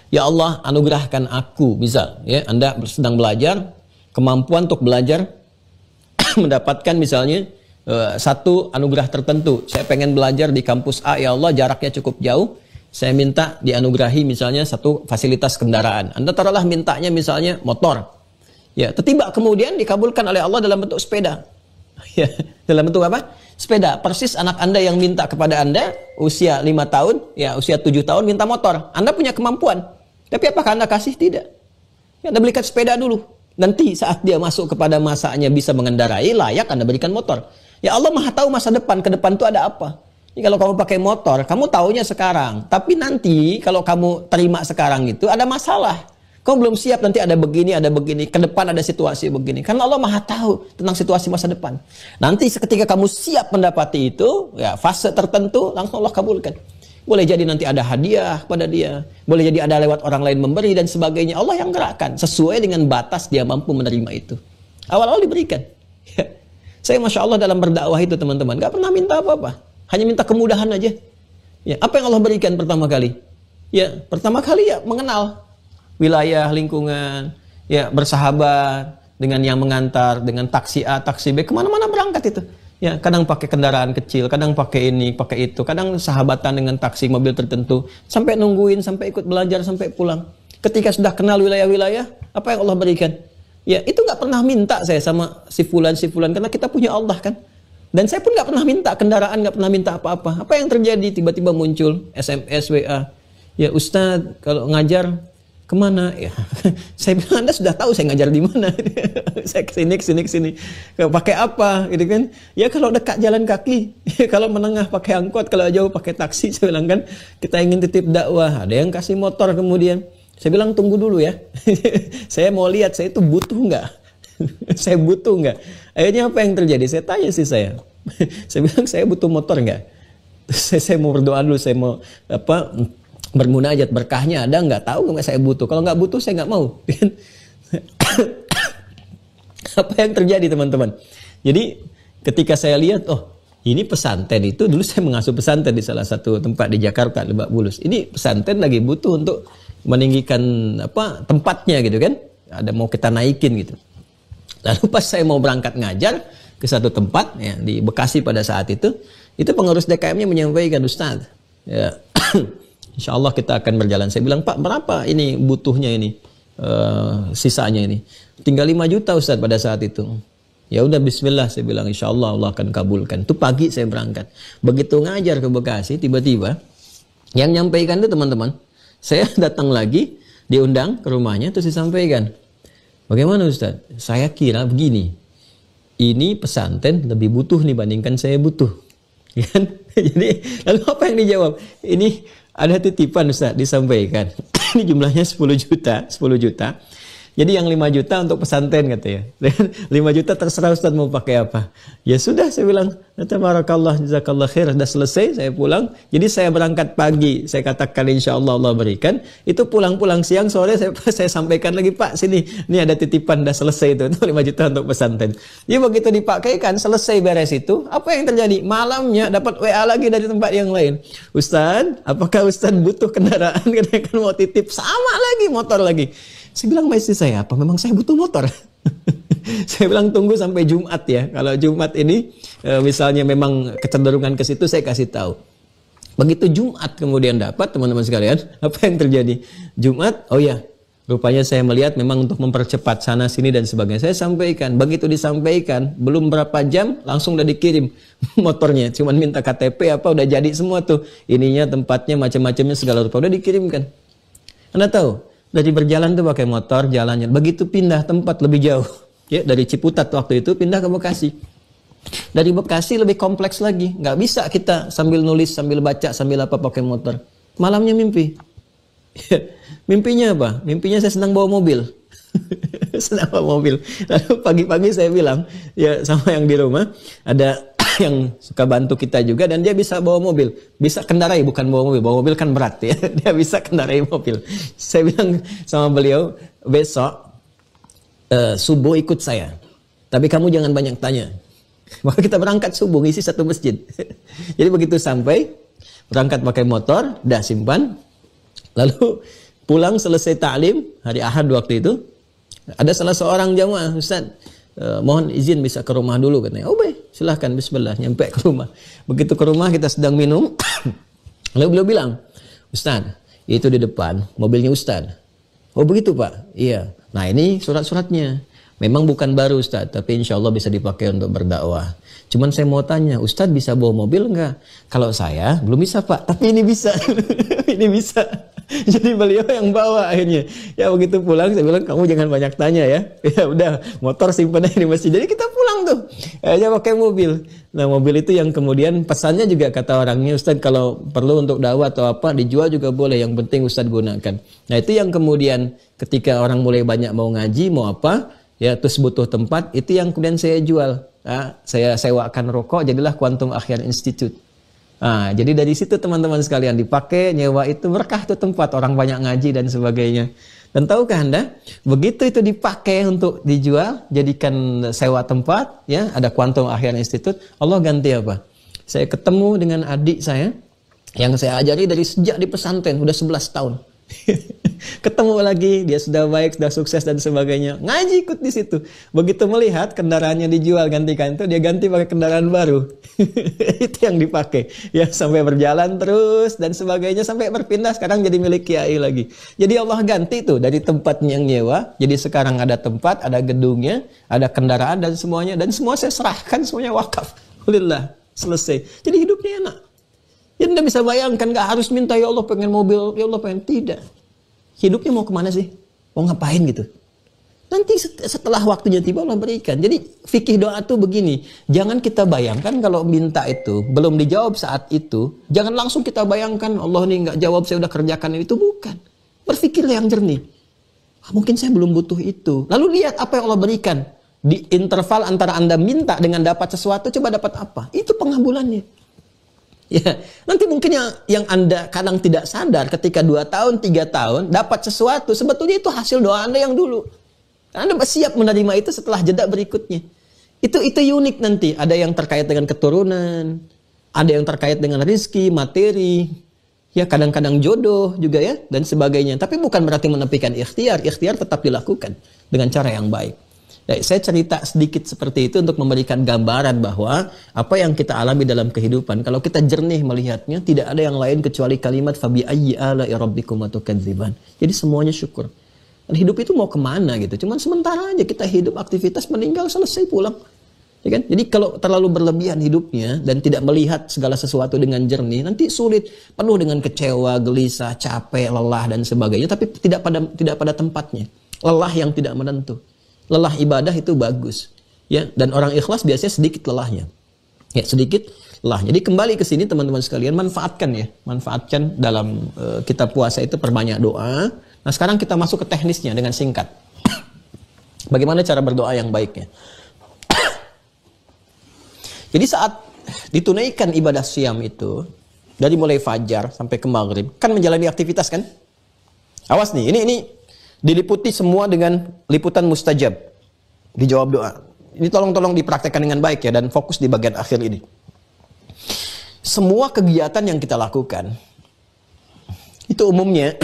ya Allah anugerahkan aku, misal, ya, Anda sedang belajar, kemampuan untuk belajar mendapatkan misalnya satu anugerah tertentu. Saya pengen belajar di kampus A, ya Allah jaraknya cukup jauh. Saya minta dianugerahi misalnya satu fasilitas kendaraan. Anda taruhlah mintanya misalnya motor. Ya, tiba kemudian dikabulkan oleh Allah dalam bentuk sepeda. Ya, dalam bentuk apa? Sepeda. Persis anak Anda yang minta kepada Anda usia 5 tahun, ya usia 7 tahun minta motor. Anda punya kemampuan. Tapi apakah Anda kasih? Tidak. Ya, Anda belikan sepeda dulu. Nanti saat dia masuk kepada masanya bisa mengendarai, layak Anda berikan motor. Ya, Allah Maha tahu masa depan, ke depan itu ada apa. Jadi kalau kamu pakai motor, kamu taunya sekarang. Tapi nanti kalau kamu terima sekarang itu ada masalah. Kau belum siap, nanti ada begini, ke depan ada situasi begini. Karena Allah Maha tahu tentang situasi masa depan. Nanti ketika kamu siap mendapati itu, ya fase tertentu, langsung Allah kabulkan. Boleh jadi nanti ada hadiah pada dia, boleh jadi ada lewat orang lain memberi dan sebagainya. Allah yang gerakkan sesuai dengan batas dia mampu menerima itu. Awal-awal diberikan. Ya. Saya Masya Allah dalam berdakwah itu teman-teman, gak pernah minta apa-apa. Hanya minta kemudahan aja. Ya, apa yang Allah berikan pertama kali? Ya, pertama kali ya mengenal wilayah, lingkungan, ya bersahabat dengan yang mengantar, dengan taksi A, taksi B, kemana-mana berangkat itu. Ya, kadang pakai kendaraan kecil, kadang pakai ini, pakai itu, kadang sahabatan dengan taksi mobil tertentu, sampai nungguin, sampai ikut belajar, sampai pulang. Ketika sudah kenal wilayah-wilayah, apa yang Allah berikan? Ya, itu nggak pernah minta saya sama si fulan, karena kita punya Allah kan. Dan saya pun nggak pernah minta kendaraan, nggak pernah minta apa-apa. Apa yang terjadi? Tiba-tiba muncul SMS, WA. Ya Ustadz, kalau ngajar kemana? Ya, saya bilang Anda sudah tahu saya ngajar di mana. Saya kesini. Pakai apa? Gitu kan? Ya kalau dekat jalan kaki, kalau menengah pakai angkot, kalau jauh pakai taksi. Saya bilang kan kita ingin titip dakwah. Ada yang kasih motor kemudian. Saya bilang tunggu dulu ya. Saya mau lihat saya itu butuh nggak? Saya butuh nggak? Akhirnya apa yang terjadi? Saya tanya sih saya. Saya bilang saya butuh motor nggak? Saya mau berdoa dulu. Saya mau apa? Bermunajat, berkahnya ada nggak? Tahu nggak saya butuh? Kalau nggak butuh saya nggak mau. Apa yang terjadi teman-teman? Jadi ketika saya lihat, oh ini pesantren itu, dulu saya mengasuh pesantren di salah satu tempat di Jakarta, Lebak Bulus. Ini pesantren lagi butuh untuk meninggikan apa tempatnya gitu kan? Ada mau kita naikin gitu. Lalu pas saya mau berangkat ngajar ke satu tempat ya, di Bekasi pada saat itu pengurus DKM-nya menyampaikan, Ustaz, ya. Insya Allah kita akan berjalan. Saya bilang, Pak, berapa ini butuhnya ini? Sisanya ini. Tinggal 5 juta Ustaz pada saat itu. Ya udah bismillah, saya bilang, insya Allah Allah akan kabulkan. Itu pagi saya berangkat. Begitu ngajar ke Bekasi, tiba-tiba Yang nyampaikan itu teman-teman, saya datang lagi, diundang ke rumahnya, terus disampaikan. Bagaimana Ustaz? Saya kira begini, ini pesantren lebih butuh dibandingkan saya butuh. Kan? Jadi, lalu apa yang dijawab? Ini ada titipan Ustaz, disampaikan. Ini jumlahnya 10 juta, 10 juta. Jadi yang 5 juta untuk pesantren katanya. 5 juta terserah Ustaz mau pakai apa. Ya sudah, saya bilang, tabarakallah, jazakallah khair, sudah selesai, saya pulang. Jadi saya berangkat pagi, saya katakan insya Allah Allah berikan. Itu pulang-pulang siang, sore saya sampaikan lagi, Pak sini, ini ada titipan, sudah selesai itu 5 juta untuk pesantren. Jadi begitu dipakaikan, selesai beres itu, apa yang terjadi? Malamnya dapat WA lagi dari tempat yang lain. Ustaz, apakah Ustaz butuh kendaraan? Kan mau titip, sama lagi, motor lagi. Saya bilang sama istri saya, apa memang saya butuh motor? Saya bilang tunggu sampai Jumat ya. Kalau Jumat ini misalnya memang kecenderungan ke situ, saya kasih tahu. Begitu Jumat kemudian dapat, teman-teman sekalian, apa yang terjadi? Jumat, oh ya, rupanya saya melihat memang untuk mempercepat sana sini dan sebagainya. Saya sampaikan, begitu disampaikan, belum berapa jam langsung udah dikirim motornya. Cuman minta KTP apa udah jadi semua tuh. Ininya, tempatnya, macam-macamnya segala rupa udah dikirimkan. Anda tahu? Dari berjalan tuh pakai motor jalannya. Begitu pindah tempat lebih jauh. Ya, dari Ciputat waktu itu pindah ke Bekasi. Dari Bekasi lebih kompleks lagi. Nggak bisa kita sambil nulis, sambil baca, sambil apa pakai motor. Malamnya mimpi. Mimpinya apa? Mimpinya saya sedang bawa mobil. Sedang bawa mobil. Lalu pagi-pagi saya bilang, ya sama yang di rumah, ada yang suka bantu kita juga dan dia bisa bawa mobil, bisa kendarai, bukan bawa mobil kan berat ya, dia bisa kendarai mobil. Saya bilang sama beliau, besok subuh ikut saya, tapi kamu jangan banyak tanya. Maka kita berangkat subuh ngisi satu masjid. Jadi begitu sampai berangkat pakai motor, dah simpan, lalu pulang selesai ta'lim hari Ahad waktu itu, ada salah seorang jamaah, Ustaz, mohon izin bisa ke rumah dulu katanya. Oh baik, silahkan, bismillah, nyampe ke rumah. Begitu ke rumah kita sedang minum, lalu beliau bilang, Ustaz, itu di depan mobilnya Ustaz. Oh begitu Pak? Iya. Nah ini surat-suratnya. Memang bukan baru Ustaz, tapi insya Allah bisa dipakai untuk berdakwah. Cuman saya mau tanya, Ustaz bisa bawa mobil enggak? Kalau saya belum bisa Pak, tapi ini bisa. Ini bisa. Jadi beliau yang bawa akhirnya. Ya begitu pulang saya bilang, kamu jangan banyak tanya ya. Ya udah, motor simpan aja di masjid. Jadi kita pulang tuh, aja pakai mobil. Nah mobil itu yang kemudian pesannya juga kata orangnya, Ustaz kalau perlu untuk dakwah atau apa dijual juga boleh. Yang penting Ustaz gunakan. Nah itu yang kemudian ketika orang mulai banyak mau ngaji, mau apa, ya terus butuh tempat, itu yang kemudian saya jual. Nah, saya sewakan rokok, jadilah Quantum Akhyar Institute. Nah, jadi dari situ teman-teman sekalian dipakai, nyewa itu berkah tuh tempat, orang banyak ngaji dan sebagainya. Dan tahukah Anda, begitu itu dipakai untuk dijual, jadikan sewa tempat, ya ada Quantum Akhyar Institute, Allah ganti apa? Saya ketemu dengan adik saya, yang saya ajari dari sejak di pesantren, udah 11 tahun. Ketemu lagi, dia sudah baik, sudah sukses dan sebagainya. Ngaji ikut di situ. Begitu melihat kendaraannya dijual gantikan itu, dia ganti pakai kendaraan baru. Itu yang dipakai. Ya sampai berjalan terus dan sebagainya sampai berpindah sekarang jadi milik kiai lagi. Jadi Allah ganti tuh dari tempatnya yang nyewa. Jadi sekarang ada tempat, ada gedungnya, ada kendaraan dan semuanya, dan semua saya serahkan, semuanya wakaf. Alhamdulillah, selesai. Jadi hidupnya enak. Ya Anda bisa bayangkan, gak harus minta, ya Allah pengen mobil, ya Allah pengen, tidak. Hidupnya mau kemana sih? Mau ngapain gitu? Nanti setelah waktunya tiba Allah berikan. Jadi fikih doa tuh begini, jangan kita bayangkan kalau minta itu belum dijawab saat itu, jangan langsung kita bayangkan Allah nih gak jawab, saya udah kerjakan itu, bukan. Berpikirlah yang jernih. Mungkin saya belum butuh itu. Lalu lihat apa yang Allah berikan. Di interval antara Anda minta dengan dapat sesuatu, coba dapat apa? Itu pengabulannya. Ya, nanti mungkin yang Anda kadang tidak sadar ketika 2 tahun, 3 tahun dapat sesuatu, sebetulnya itu hasil doa Anda yang dulu. Anda siap menerima itu setelah jeda berikutnya. Itu unik nanti. Ada yang terkait dengan keturunan, ada yang terkait dengan rizki, materi, ya kadang-kadang jodoh juga ya, dan sebagainya. Tapi bukan berarti menepikan ikhtiar. Ikhtiar tetap dilakukan dengan cara yang baik. Saya cerita sedikit seperti itu untuk memberikan gambaran bahwa apa yang kita alami dalam kehidupan, kalau kita jernih melihatnya, tidak ada yang lain kecuali kalimat fabi ayyi ala'i rabbikum tukadziban. Jadi semuanya syukur. Dan hidup itu mau kemana gitu? Cuman sementara aja kita hidup, aktivitas, meninggal, selesai, pulang. Ya kan? Jadi kalau terlalu berlebihan hidupnya dan tidak melihat segala sesuatu dengan jernih, nanti sulit, penuh dengan kecewa, gelisah, capek, lelah dan sebagainya, tapi tidak pada tempatnya. Lelah yang tidak menentu. Lelah ibadah itu bagus. Ya, dan orang ikhlas biasanya sedikit lelahnya. Ya, sedikit lelah. Jadi kembali ke sini teman-teman sekalian, manfaatkan dalam kita puasa itu perbanyak doa. Nah, sekarang kita masuk ke teknisnya dengan singkat. Bagaimana cara berdoa yang baiknya? Jadi saat ditunaikan ibadah siam itu, dari mulai fajar sampai ke maghrib, kan menjalani aktivitas kan? Awas nih, ini diliputi semua dengan liputan mustajab. Dijawab doa. Ini tolong dipraktekkan dengan baik ya, dan fokus di bagian akhir ini. Semua kegiatan yang kita lakukan, itu umumnya,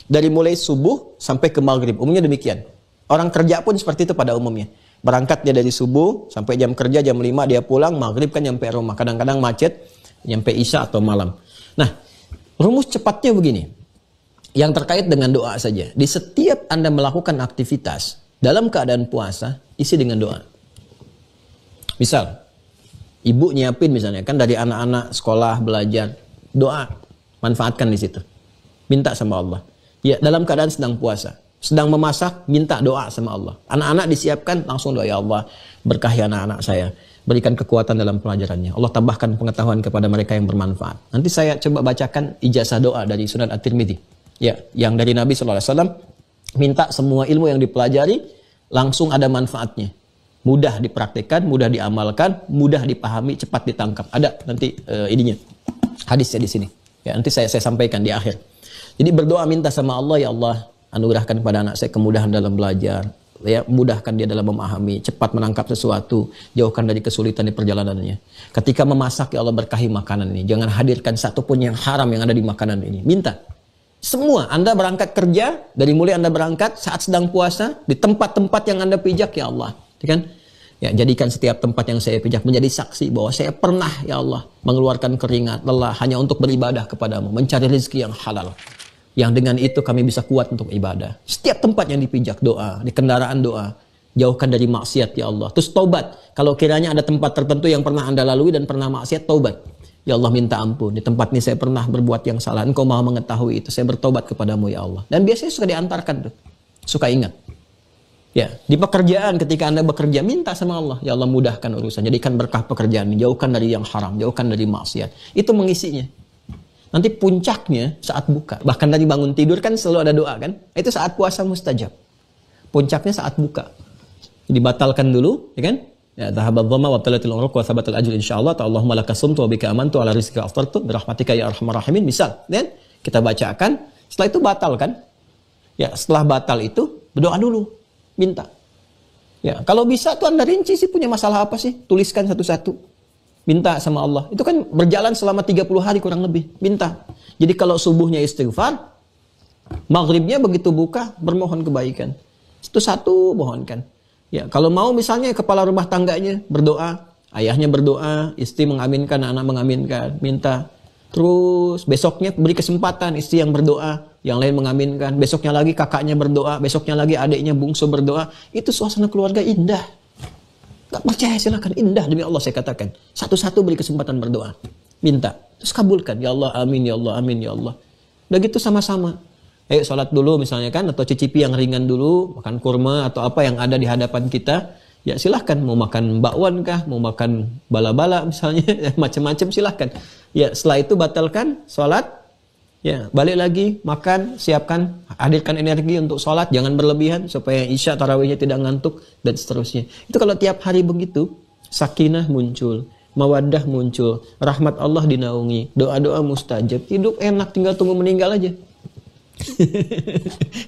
dari mulai subuh sampai ke maghrib, umumnya demikian. Orang kerja pun seperti itu pada umumnya. Berangkat dia dari subuh sampai jam kerja jam 5 dia pulang, maghrib kan nyampe rumah. Kadang-kadang macet, nyampe isya atau malam. Nah, rumus cepatnya begini. Yang terkait dengan doa saja. Di setiap Anda melakukan aktivitas dalam keadaan puasa, isi dengan doa. Misal, ibu nyiapin misalnya kan dari anak-anak sekolah belajar, doa, manfaatkan di situ. Minta sama Allah. Ya, dalam keadaan sedang puasa. Sedang memasak, minta doa sama Allah. Anak-anak disiapkan, langsung doa, ya Allah, berkahi anak-anak saya. Berikan kekuatan dalam pelajarannya. Allah tambahkan pengetahuan kepada mereka yang bermanfaat. Nanti saya coba bacakan ijazah doa dari Sunan At-Tirmidzi. Ya, yang dari Nabi SAW, minta semua ilmu yang dipelajari, langsung ada manfaatnya. Mudah dipraktikkan, mudah diamalkan, mudah dipahami, cepat ditangkap. Ada nanti ininya, hadisnya di sini. Ya, nanti saya sampaikan di akhir. Jadi berdoa minta sama Allah, ya Allah, anugerahkan kepada anak saya kemudahan dalam belajar, ya, mudahkan dia dalam memahami, cepat menangkap sesuatu, jauhkan dari kesulitan di perjalanannya. Ketika memasak, ya Allah berkahi makanan ini, jangan hadirkan satupun yang haram yang ada di makanan ini. Minta. Semua, Anda berangkat kerja, dari mulai Anda berangkat, saat sedang puasa, di tempat-tempat yang Anda pijak, ya Allah. Ya kan? Ya, jadikan setiap tempat yang saya pijak menjadi saksi bahwa saya pernah, ya Allah, mengeluarkan keringat, lelah, hanya untuk beribadah kepadamu, mencari rezeki yang halal. Yang dengan itu kami bisa kuat untuk ibadah. Setiap tempat yang dipijak doa, di kendaraan doa, jauhkan dari maksiat ya Allah. Terus taubat. Kalau kiranya ada tempat tertentu yang pernah Anda lalui dan pernah maksiat, taubat. Ya Allah minta ampun. Di tempat ini saya pernah berbuat yang salah. Engkau Maha mengetahui itu. Saya bertobat kepadamu ya Allah. Dan biasanya suka diantarkan tuh. Suka ingat. Ya, di pekerjaan ketika Anda bekerja minta sama Allah, ya Allah mudahkan urusan. Jadikan berkah pekerjaan ini, jauhkan dari yang haram, jauhkan dari maksiat. Itu mengisinya. Nanti puncaknya saat buka. Bahkan tadi bangun tidur kan selalu ada doa kan? Itu saat puasa mustajab. Puncaknya saat buka. Dibatalkan dulu, ya kan? Ya, dhahabadh dhamma wa talatil uruq wa thabatal ajr insyaallah. Allahumma lakasumtu wa bika amantu ala rizqika aftartu bi rahmatika ya arhamar rahimin. Misal, kan? Kita bacakan, setelah itu batal kan? Ya, setelah batal itu berdoa dulu, minta. Ya, kalau bisa tuh Anda rinci sih punya masalah apa sih? Tuliskan satu-satu. Minta sama Allah. Itu kan berjalan selama 30 hari kurang lebih. Minta. Jadi kalau subuhnya istighfar, maghribnya begitu buka, bermohon kebaikan. Itu satu mohonkan. Ya, kalau mau misalnya kepala rumah tangganya berdoa, ayahnya berdoa, istri mengaminkan, anak mengaminkan, minta. Terus besoknya beri kesempatan istri yang berdoa, yang lain mengaminkan. Besoknya lagi kakaknya berdoa, besoknya lagi adiknya bungsu berdoa. Itu suasana keluarga indah. Gak percaya silakan, indah demi Allah saya katakan. Satu-satu beri kesempatan berdoa. Minta, terus kabulkan. Ya Allah, amin, ya Allah, amin, ya Allah. Udah gitu sama-sama. Ayo sholat dulu misalnya kan, atau cicipi yang ringan dulu, makan kurma atau apa yang ada di hadapan kita. Ya silahkan, mau makan bakwan kah, mau makan bala-bala misalnya, macam-macam silahkan. Ya setelah itu batalkan sholat. Ya, balik lagi, makan, siapkan, hadirkan energi untuk sholat, jangan berlebihan, supaya isya tarawihnya tidak ngantuk, dan seterusnya. Itu kalau tiap hari begitu, sakinah muncul, mawaddah muncul, rahmat Allah dinaungi, doa-doa mustajab, hidup enak, tinggal tunggu meninggal aja.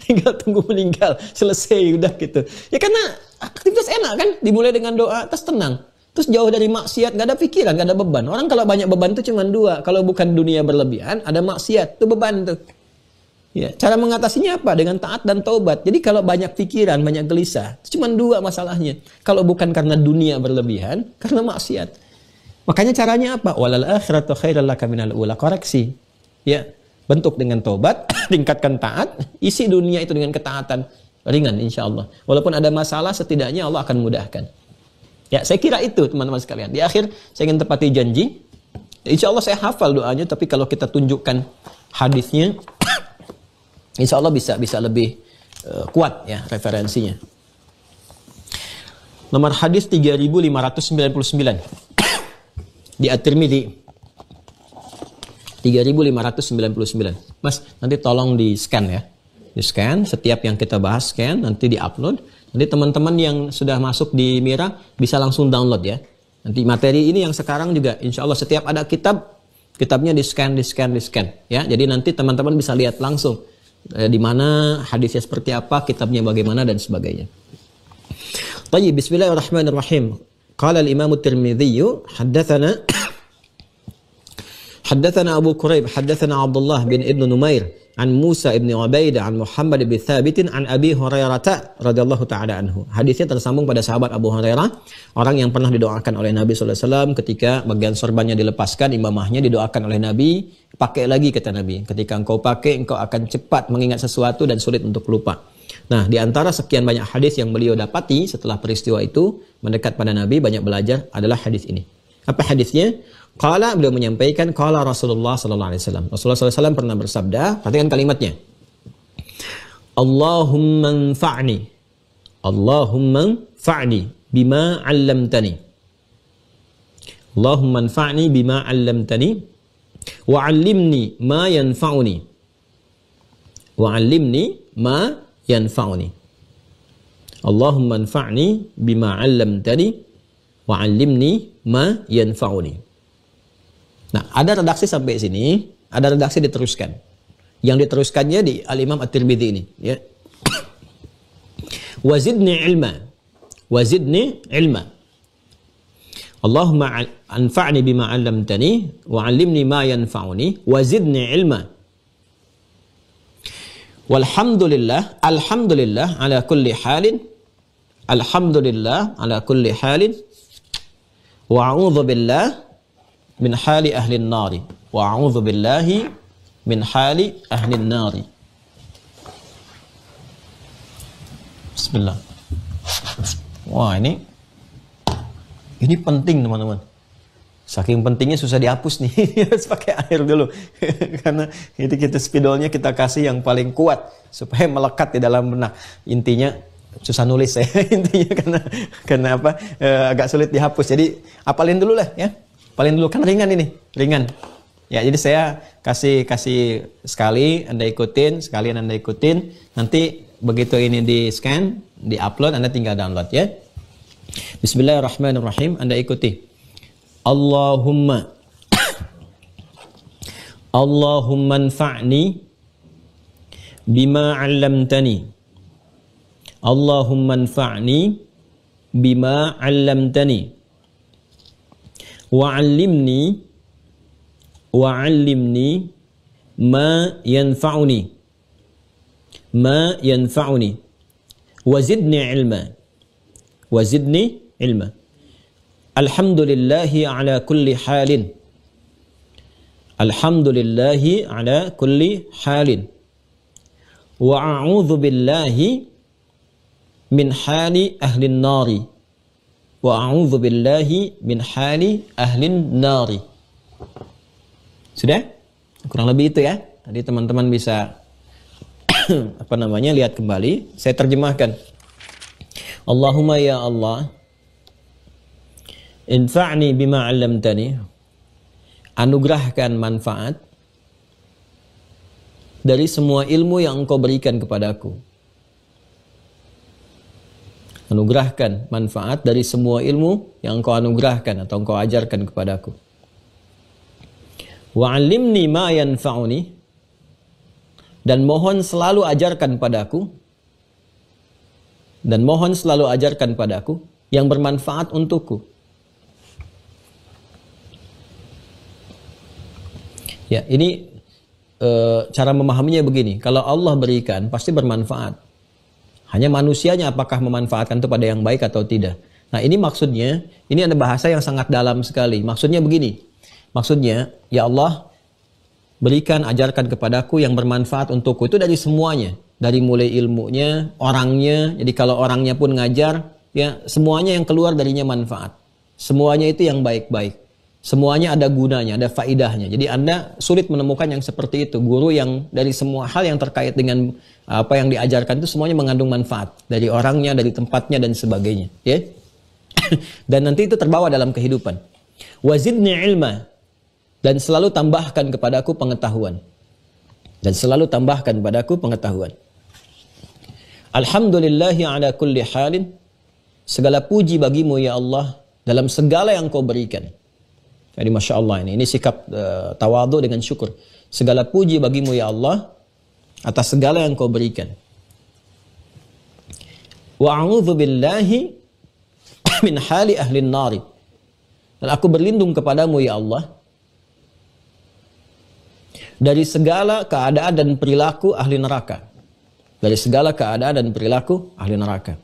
Tinggal tunggu meninggal, selesai, udah gitu. Ya karena aktivitas enak kan, dimulai dengan doa, terus tenang. Terus jauh dari maksiat, gak ada pikiran, gak ada beban. Orang kalau banyak beban itu cuma dua. Kalau bukan dunia berlebihan, ada maksiat. Itu beban tuh. Ya, cara mengatasinya apa? Dengan taat dan taubat. Jadi kalau banyak pikiran, banyak gelisah, itu cuma dua masalahnya. Kalau bukan karena dunia berlebihan, karena maksiat. Makanya caranya apa? Walal akhiratu khairal laka minal ula. Koreksi. Ya, bentuk dengan taubat, tingkatkan taat, isi dunia itu dengan ketaatan. Ringan insya Allah. Walaupun ada masalah, setidaknya Allah akan mudahkan. Ya, saya kira itu teman-teman sekalian. Di akhir saya ingin tepati janji. Insya Allah saya hafal doanya, tapi kalau kita tunjukkan hadisnya, insya Allah bisa lebih kuat ya referensinya. Nomor hadis 3599 di At-Tirmidzi. 3599. Mas, nanti tolong di scan ya. Di scan, setiap yang kita bahas scan, nanti di upload. Nanti teman-teman yang sudah masuk di Mira bisa langsung download ya. Nanti materi ini yang sekarang juga insya Allah setiap ada kitabnya di scan ya. Jadi nanti teman-teman bisa lihat langsung di mana hadisnya seperti apa, kitabnya bagaimana dan sebagainya. Baik, bismillahirrahmanirrahim. Qala al-Imam At-Tirmidzi حدثنا أبو كريب حدثنا عبد الله بن ابن نمير عن موسى بن عبيدة عن محمد بن ثابت عن أبي هريرة رضي الله تعالى عنه. Hadisnya tersambung pada sahabat Abu Hurairah, orang yang pernah didoakan oleh Nabi SAW ketika bagian sorbannya dilepaskan, imamahnya didoakan oleh Nabi, pakai lagi kata Nabi. Ketika engkau pakai, engkau akan cepat mengingat sesuatu dan sulit untuk lupa. Nah, di antara sekian banyak hadis yang beliau dapati setelah peristiwa itu mendekat pada Nabi, banyak belajar adalah hadis ini. Apa hadisnya? Qala, beliau menyampaikan, qala Rasulullah sallallahu alaihi wasallam. Rasulullah sallallahu alaihi wasallam pernah bersabda, perhatikan kalimatnya. Allahumma anfa'ni. Allahumma anfa'ni bima 'allamtani. Allahumma anfa'ni bima 'allamtani wa 'allimni ma yanfa'uni. Wa 'allimni ma yanfa'uni. Allahumma anfa'ni bima 'allamtani wa 'allimni ma yanfa'uni. Nah, ada redaksi sampai sini, ada redaksi diteruskan. Yang diteruskannya di Al-Imam At-Tirmidzi ini, ya. Wazidni ilma. Wazidni ilma. Allahumma anfa'ni bima 'allamtani wa 'allimni ma yanfa'uni wazidni ilma. Walhamdulillah, alhamdulillah ala kulli halin. Alhamdulillah ala kulli halin. Wa a'udzu billah min hali ahli nari wa a'udzu billahi min hali ahli nari. Bismillah. Wah, ini penting teman-teman. Saking pentingnya susah dihapus nih. Harus pakai air dulu. Karena itu spidolnya kita kasih yang paling kuat supaya melekat di dalam benak. Intinya susah nulis saya intinya karena apa? Agak sulit dihapus. Jadi apalin dulu lah ya. Paling dulu kan ringan ini, ringan. Ya, jadi saya kasih sekali Anda ikutin, sekalian Anda ikutin. Nanti begitu ini di scan, di upload, Anda tinggal download ya. Bismillahirrahmanirrahim, Anda ikuti. Allahumma anfa'ni bima 'allamtani. Allahumma anfa'ni bima 'allamtani. Wa'allimni ma yanfa'uni wazidni ilma. Alhamdulillahi ala kulli halin. Alhamdulillahi ala kulli halin. Wa a'udzu billahi min hali ahli nari. Wa a'udzu billahi min hali ahlin nari. Sudah? Kurang lebih itu ya. Tadi teman-teman bisa lihat kembali. Saya terjemahkan. Allahumma ya Allah, infa'ni bima 'allamtani. Anugerahkan manfaat dari semua ilmu yang Engkau berikan kepadaku. Anugerahkan manfaat dari semua ilmu yang Engkau anugerahkan atau Engkau ajarkan kepadaku. Wa 'allimni ma yanfa'uni, dan mohon selalu ajarkan padaku yang bermanfaat untukku. Ya, ini cara memahaminya begini. Kalau Allah berikan pasti bermanfaat. Hanya manusianya apakah memanfaatkan itu pada yang baik atau tidak. Nah, ini maksudnya, ini ada bahasa yang sangat dalam sekali. Maksudnya begini. Maksudnya, ya Allah, berikan, ajarkan kepadaku yang bermanfaat untukku. Itu dari semuanya. Dari mulai ilmunya, orangnya. Jadi kalau orangnya pun ngajar, ya semuanya yang keluar darinya manfaat. Semuanya itu yang baik-baik. Semuanya ada gunanya, ada faidahnya. Jadi Anda sulit menemukan yang seperti itu. Guru yang dari semua hal yang terkait dengan apa yang diajarkan itu semuanya mengandung manfaat. Dari orangnya, dari tempatnya, dan sebagainya. Ya? Dan nanti itu terbawa dalam kehidupan. Wazidni ilma. Dan selalu tambahkan kepadaku pengetahuan. Dan selalu tambahkan kepadaku pengetahuan. Alhamdulillahi ala kulli halin. Segala puji bagimu ya Allah dalam segala yang kau berikan. Jadi Masya Allah ini sikap tawadhu dengan syukur. Segala puji bagimu ya Allah atas segala yang kau berikan. Wa a'udzu billahi min hali ahli nari. Dan aku berlindung kepadamu ya Allah dari segala keadaan dan perilaku ahli neraka. Dari segala keadaan dan perilaku ahli neraka.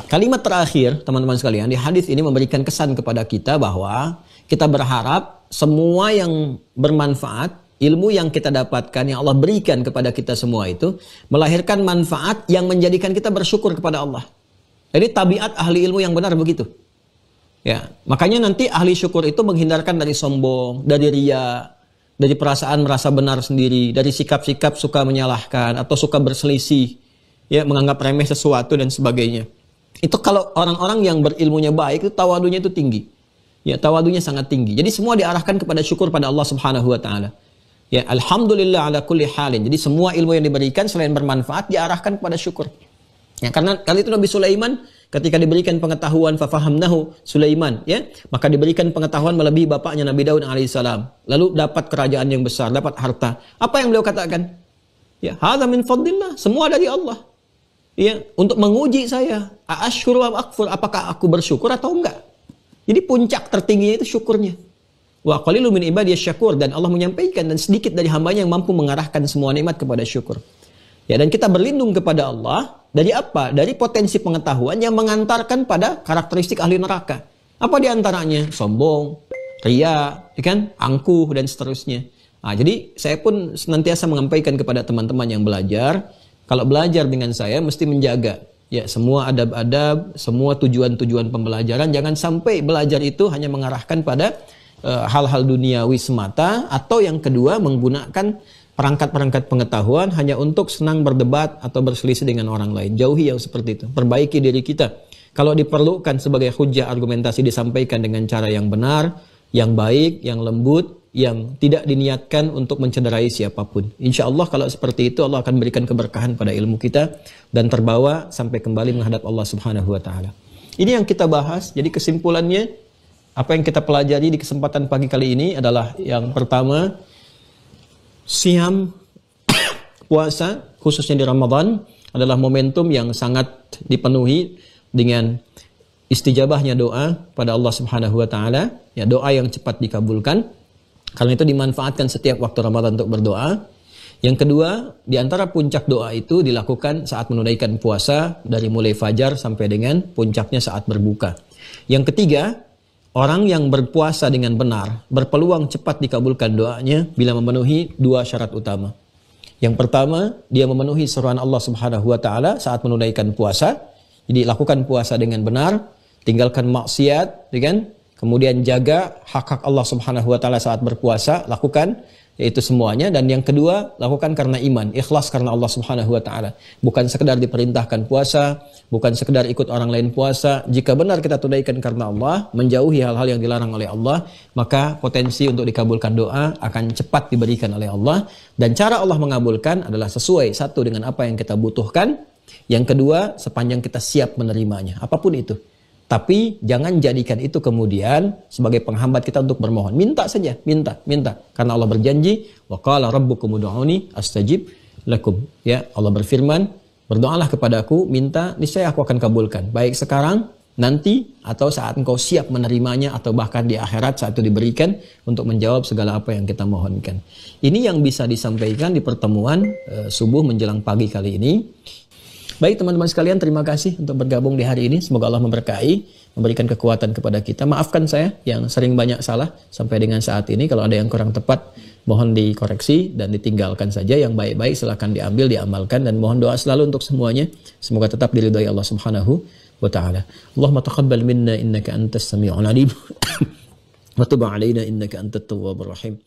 Kalimat terakhir, teman-teman sekalian, di hadis ini memberikan kesan kepada kita bahwa kita berharap semua yang bermanfaat, ilmu yang kita dapatkan, yang Allah berikan kepada kita semua itu, melahirkan manfaat yang menjadikan kita bersyukur kepada Allah. Jadi tabiat ahli ilmu yang benar begitu. Ya, makanya nanti ahli syukur itu menghindarkan dari sombong, dari riya, dari perasaan merasa benar sendiri, dari sikap-sikap suka menyalahkan atau suka berselisih, ya, menganggap remeh sesuatu dan sebagainya. Itu kalau orang-orang yang berilmunya baik itu tawadunya itu tinggi. Ya, tawadunya sangat tinggi. Jadi semua diarahkan kepada syukur pada Allah Subhanahu wa taala. Ya, alhamdulillah ala kulli halin. Jadi semua ilmu yang diberikan selain bermanfaat diarahkan kepada syukur. Ya, karena kali itu Nabi Sulaiman ketika diberikan pengetahuan fafahamnahu Sulaiman, ya, maka diberikan pengetahuan melebihi bapaknya Nabi Daud alaihissalam. Lalu dapat kerajaan yang besar, dapat harta. Apa yang beliau katakan? Ya, hadza min fadlillah, semua dari Allah. Ya, untuk menguji saya, asykuru am akfur, apakah aku bersyukur atau enggak. Jadi puncak tertingginya itu syukurnya. Wa qalilun min ibadiyasy syakur, dan Allah menyampaikan dan sedikit dari hambanya yang mampu mengarahkan semua nikmat kepada syukur. Ya, dan kita berlindung kepada Allah dari apa? Dari potensi pengetahuan yang mengantarkan pada karakteristik ahli neraka. Apa di antaranya? Sombong, riya, ya kan? Angkuh dan seterusnya. Nah, jadi saya pun senantiasa menyampaikan kepada teman-teman yang belajar, kalau belajar dengan saya mesti menjaga ya semua adab-adab, semua tujuan-tujuan pembelajaran. Jangan sampai belajar itu hanya mengarahkan pada hal-hal duniawi semata, atau yang kedua menggunakan perangkat-perangkat pengetahuan hanya untuk senang berdebat atau berselisih dengan orang lain. Jauhi yang seperti itu. Perbaiki diri kita. Kalau diperlukan sebagai hujah argumentasi disampaikan dengan cara yang benar, yang baik, yang lembut, yang tidak diniatkan untuk mencederai siapapun. Insya Allah kalau seperti itu Allah akan berikan keberkahan pada ilmu kita dan terbawa sampai kembali menghadap Allah Subhanahu wa taala. Ini yang kita bahas. Jadi kesimpulannya, apa yang kita pelajari di kesempatan pagi kali ini adalah yang pertama, siam puasa khususnya di Ramadan adalah momentum yang sangat dipenuhi dengan istijabahnya doa pada Allah Subhanahu wa taala, ya, doa yang cepat dikabulkan. Karena itu dimanfaatkan setiap waktu Ramadan untuk berdoa. Yang kedua, di antara puncak doa itu dilakukan saat menunaikan puasa dari mulai fajar sampai dengan puncaknya saat berbuka. Yang ketiga, orang yang berpuasa dengan benar berpeluang cepat dikabulkan doanya bila memenuhi dua syarat utama. Yang pertama, dia memenuhi seruan Allah Subhanahu wa taala saat menunaikan puasa. Jadi lakukan puasa dengan benar, tinggalkan maksiat, ya kan? Kemudian jaga hak-hak Allah Subhanahu wa taala saat berpuasa, lakukan yaitu semuanya. Dan yang kedua, lakukan karena iman, ikhlas karena Allah Subhanahu wa taala. Bukan sekedar diperintahkan puasa, bukan sekedar ikut orang lain puasa. Jika benar kita tunaikan karena Allah, menjauhi hal-hal yang dilarang oleh Allah, maka potensi untuk dikabulkan doa akan cepat diberikan oleh Allah. Dan cara Allah mengabulkan adalah sesuai, satu, dengan apa yang kita butuhkan. Yang kedua, sepanjang kita siap menerimanya, apapun itu. Tapi jangan jadikan itu kemudian sebagai penghambat kita untuk bermohon. Minta saja, minta. Karena Allah berjanji, wa qala rabbukum ud'uni astajib lakum. Ya, Allah berfirman, berdoalah kepadaku, minta, niscaya aku akan kabulkan. Baik sekarang, nanti, atau saat engkau siap menerimanya, atau bahkan di akhirat saat itu diberikan untuk menjawab segala apa yang kita mohonkan. Ini yang bisa disampaikan di pertemuan subuh menjelang pagi kali ini. Baik teman-teman sekalian, terima kasih untuk bergabung di hari ini. Semoga Allah memberkahi, memberikan kekuatan kepada kita. Maafkan saya yang sering banyak salah sampai dengan saat ini. Kalau ada yang kurang tepat, mohon dikoreksi dan ditinggalkan saja. Yang baik-baik silakan diambil, diamalkan, dan mohon doa selalu untuk semuanya. Semoga tetap diridhai Allah Subhanahu wa taala. Allahumma taqabbal minna innaka antas sami'ul alim wa tub 'alaina innaka antat tawwabur rahim.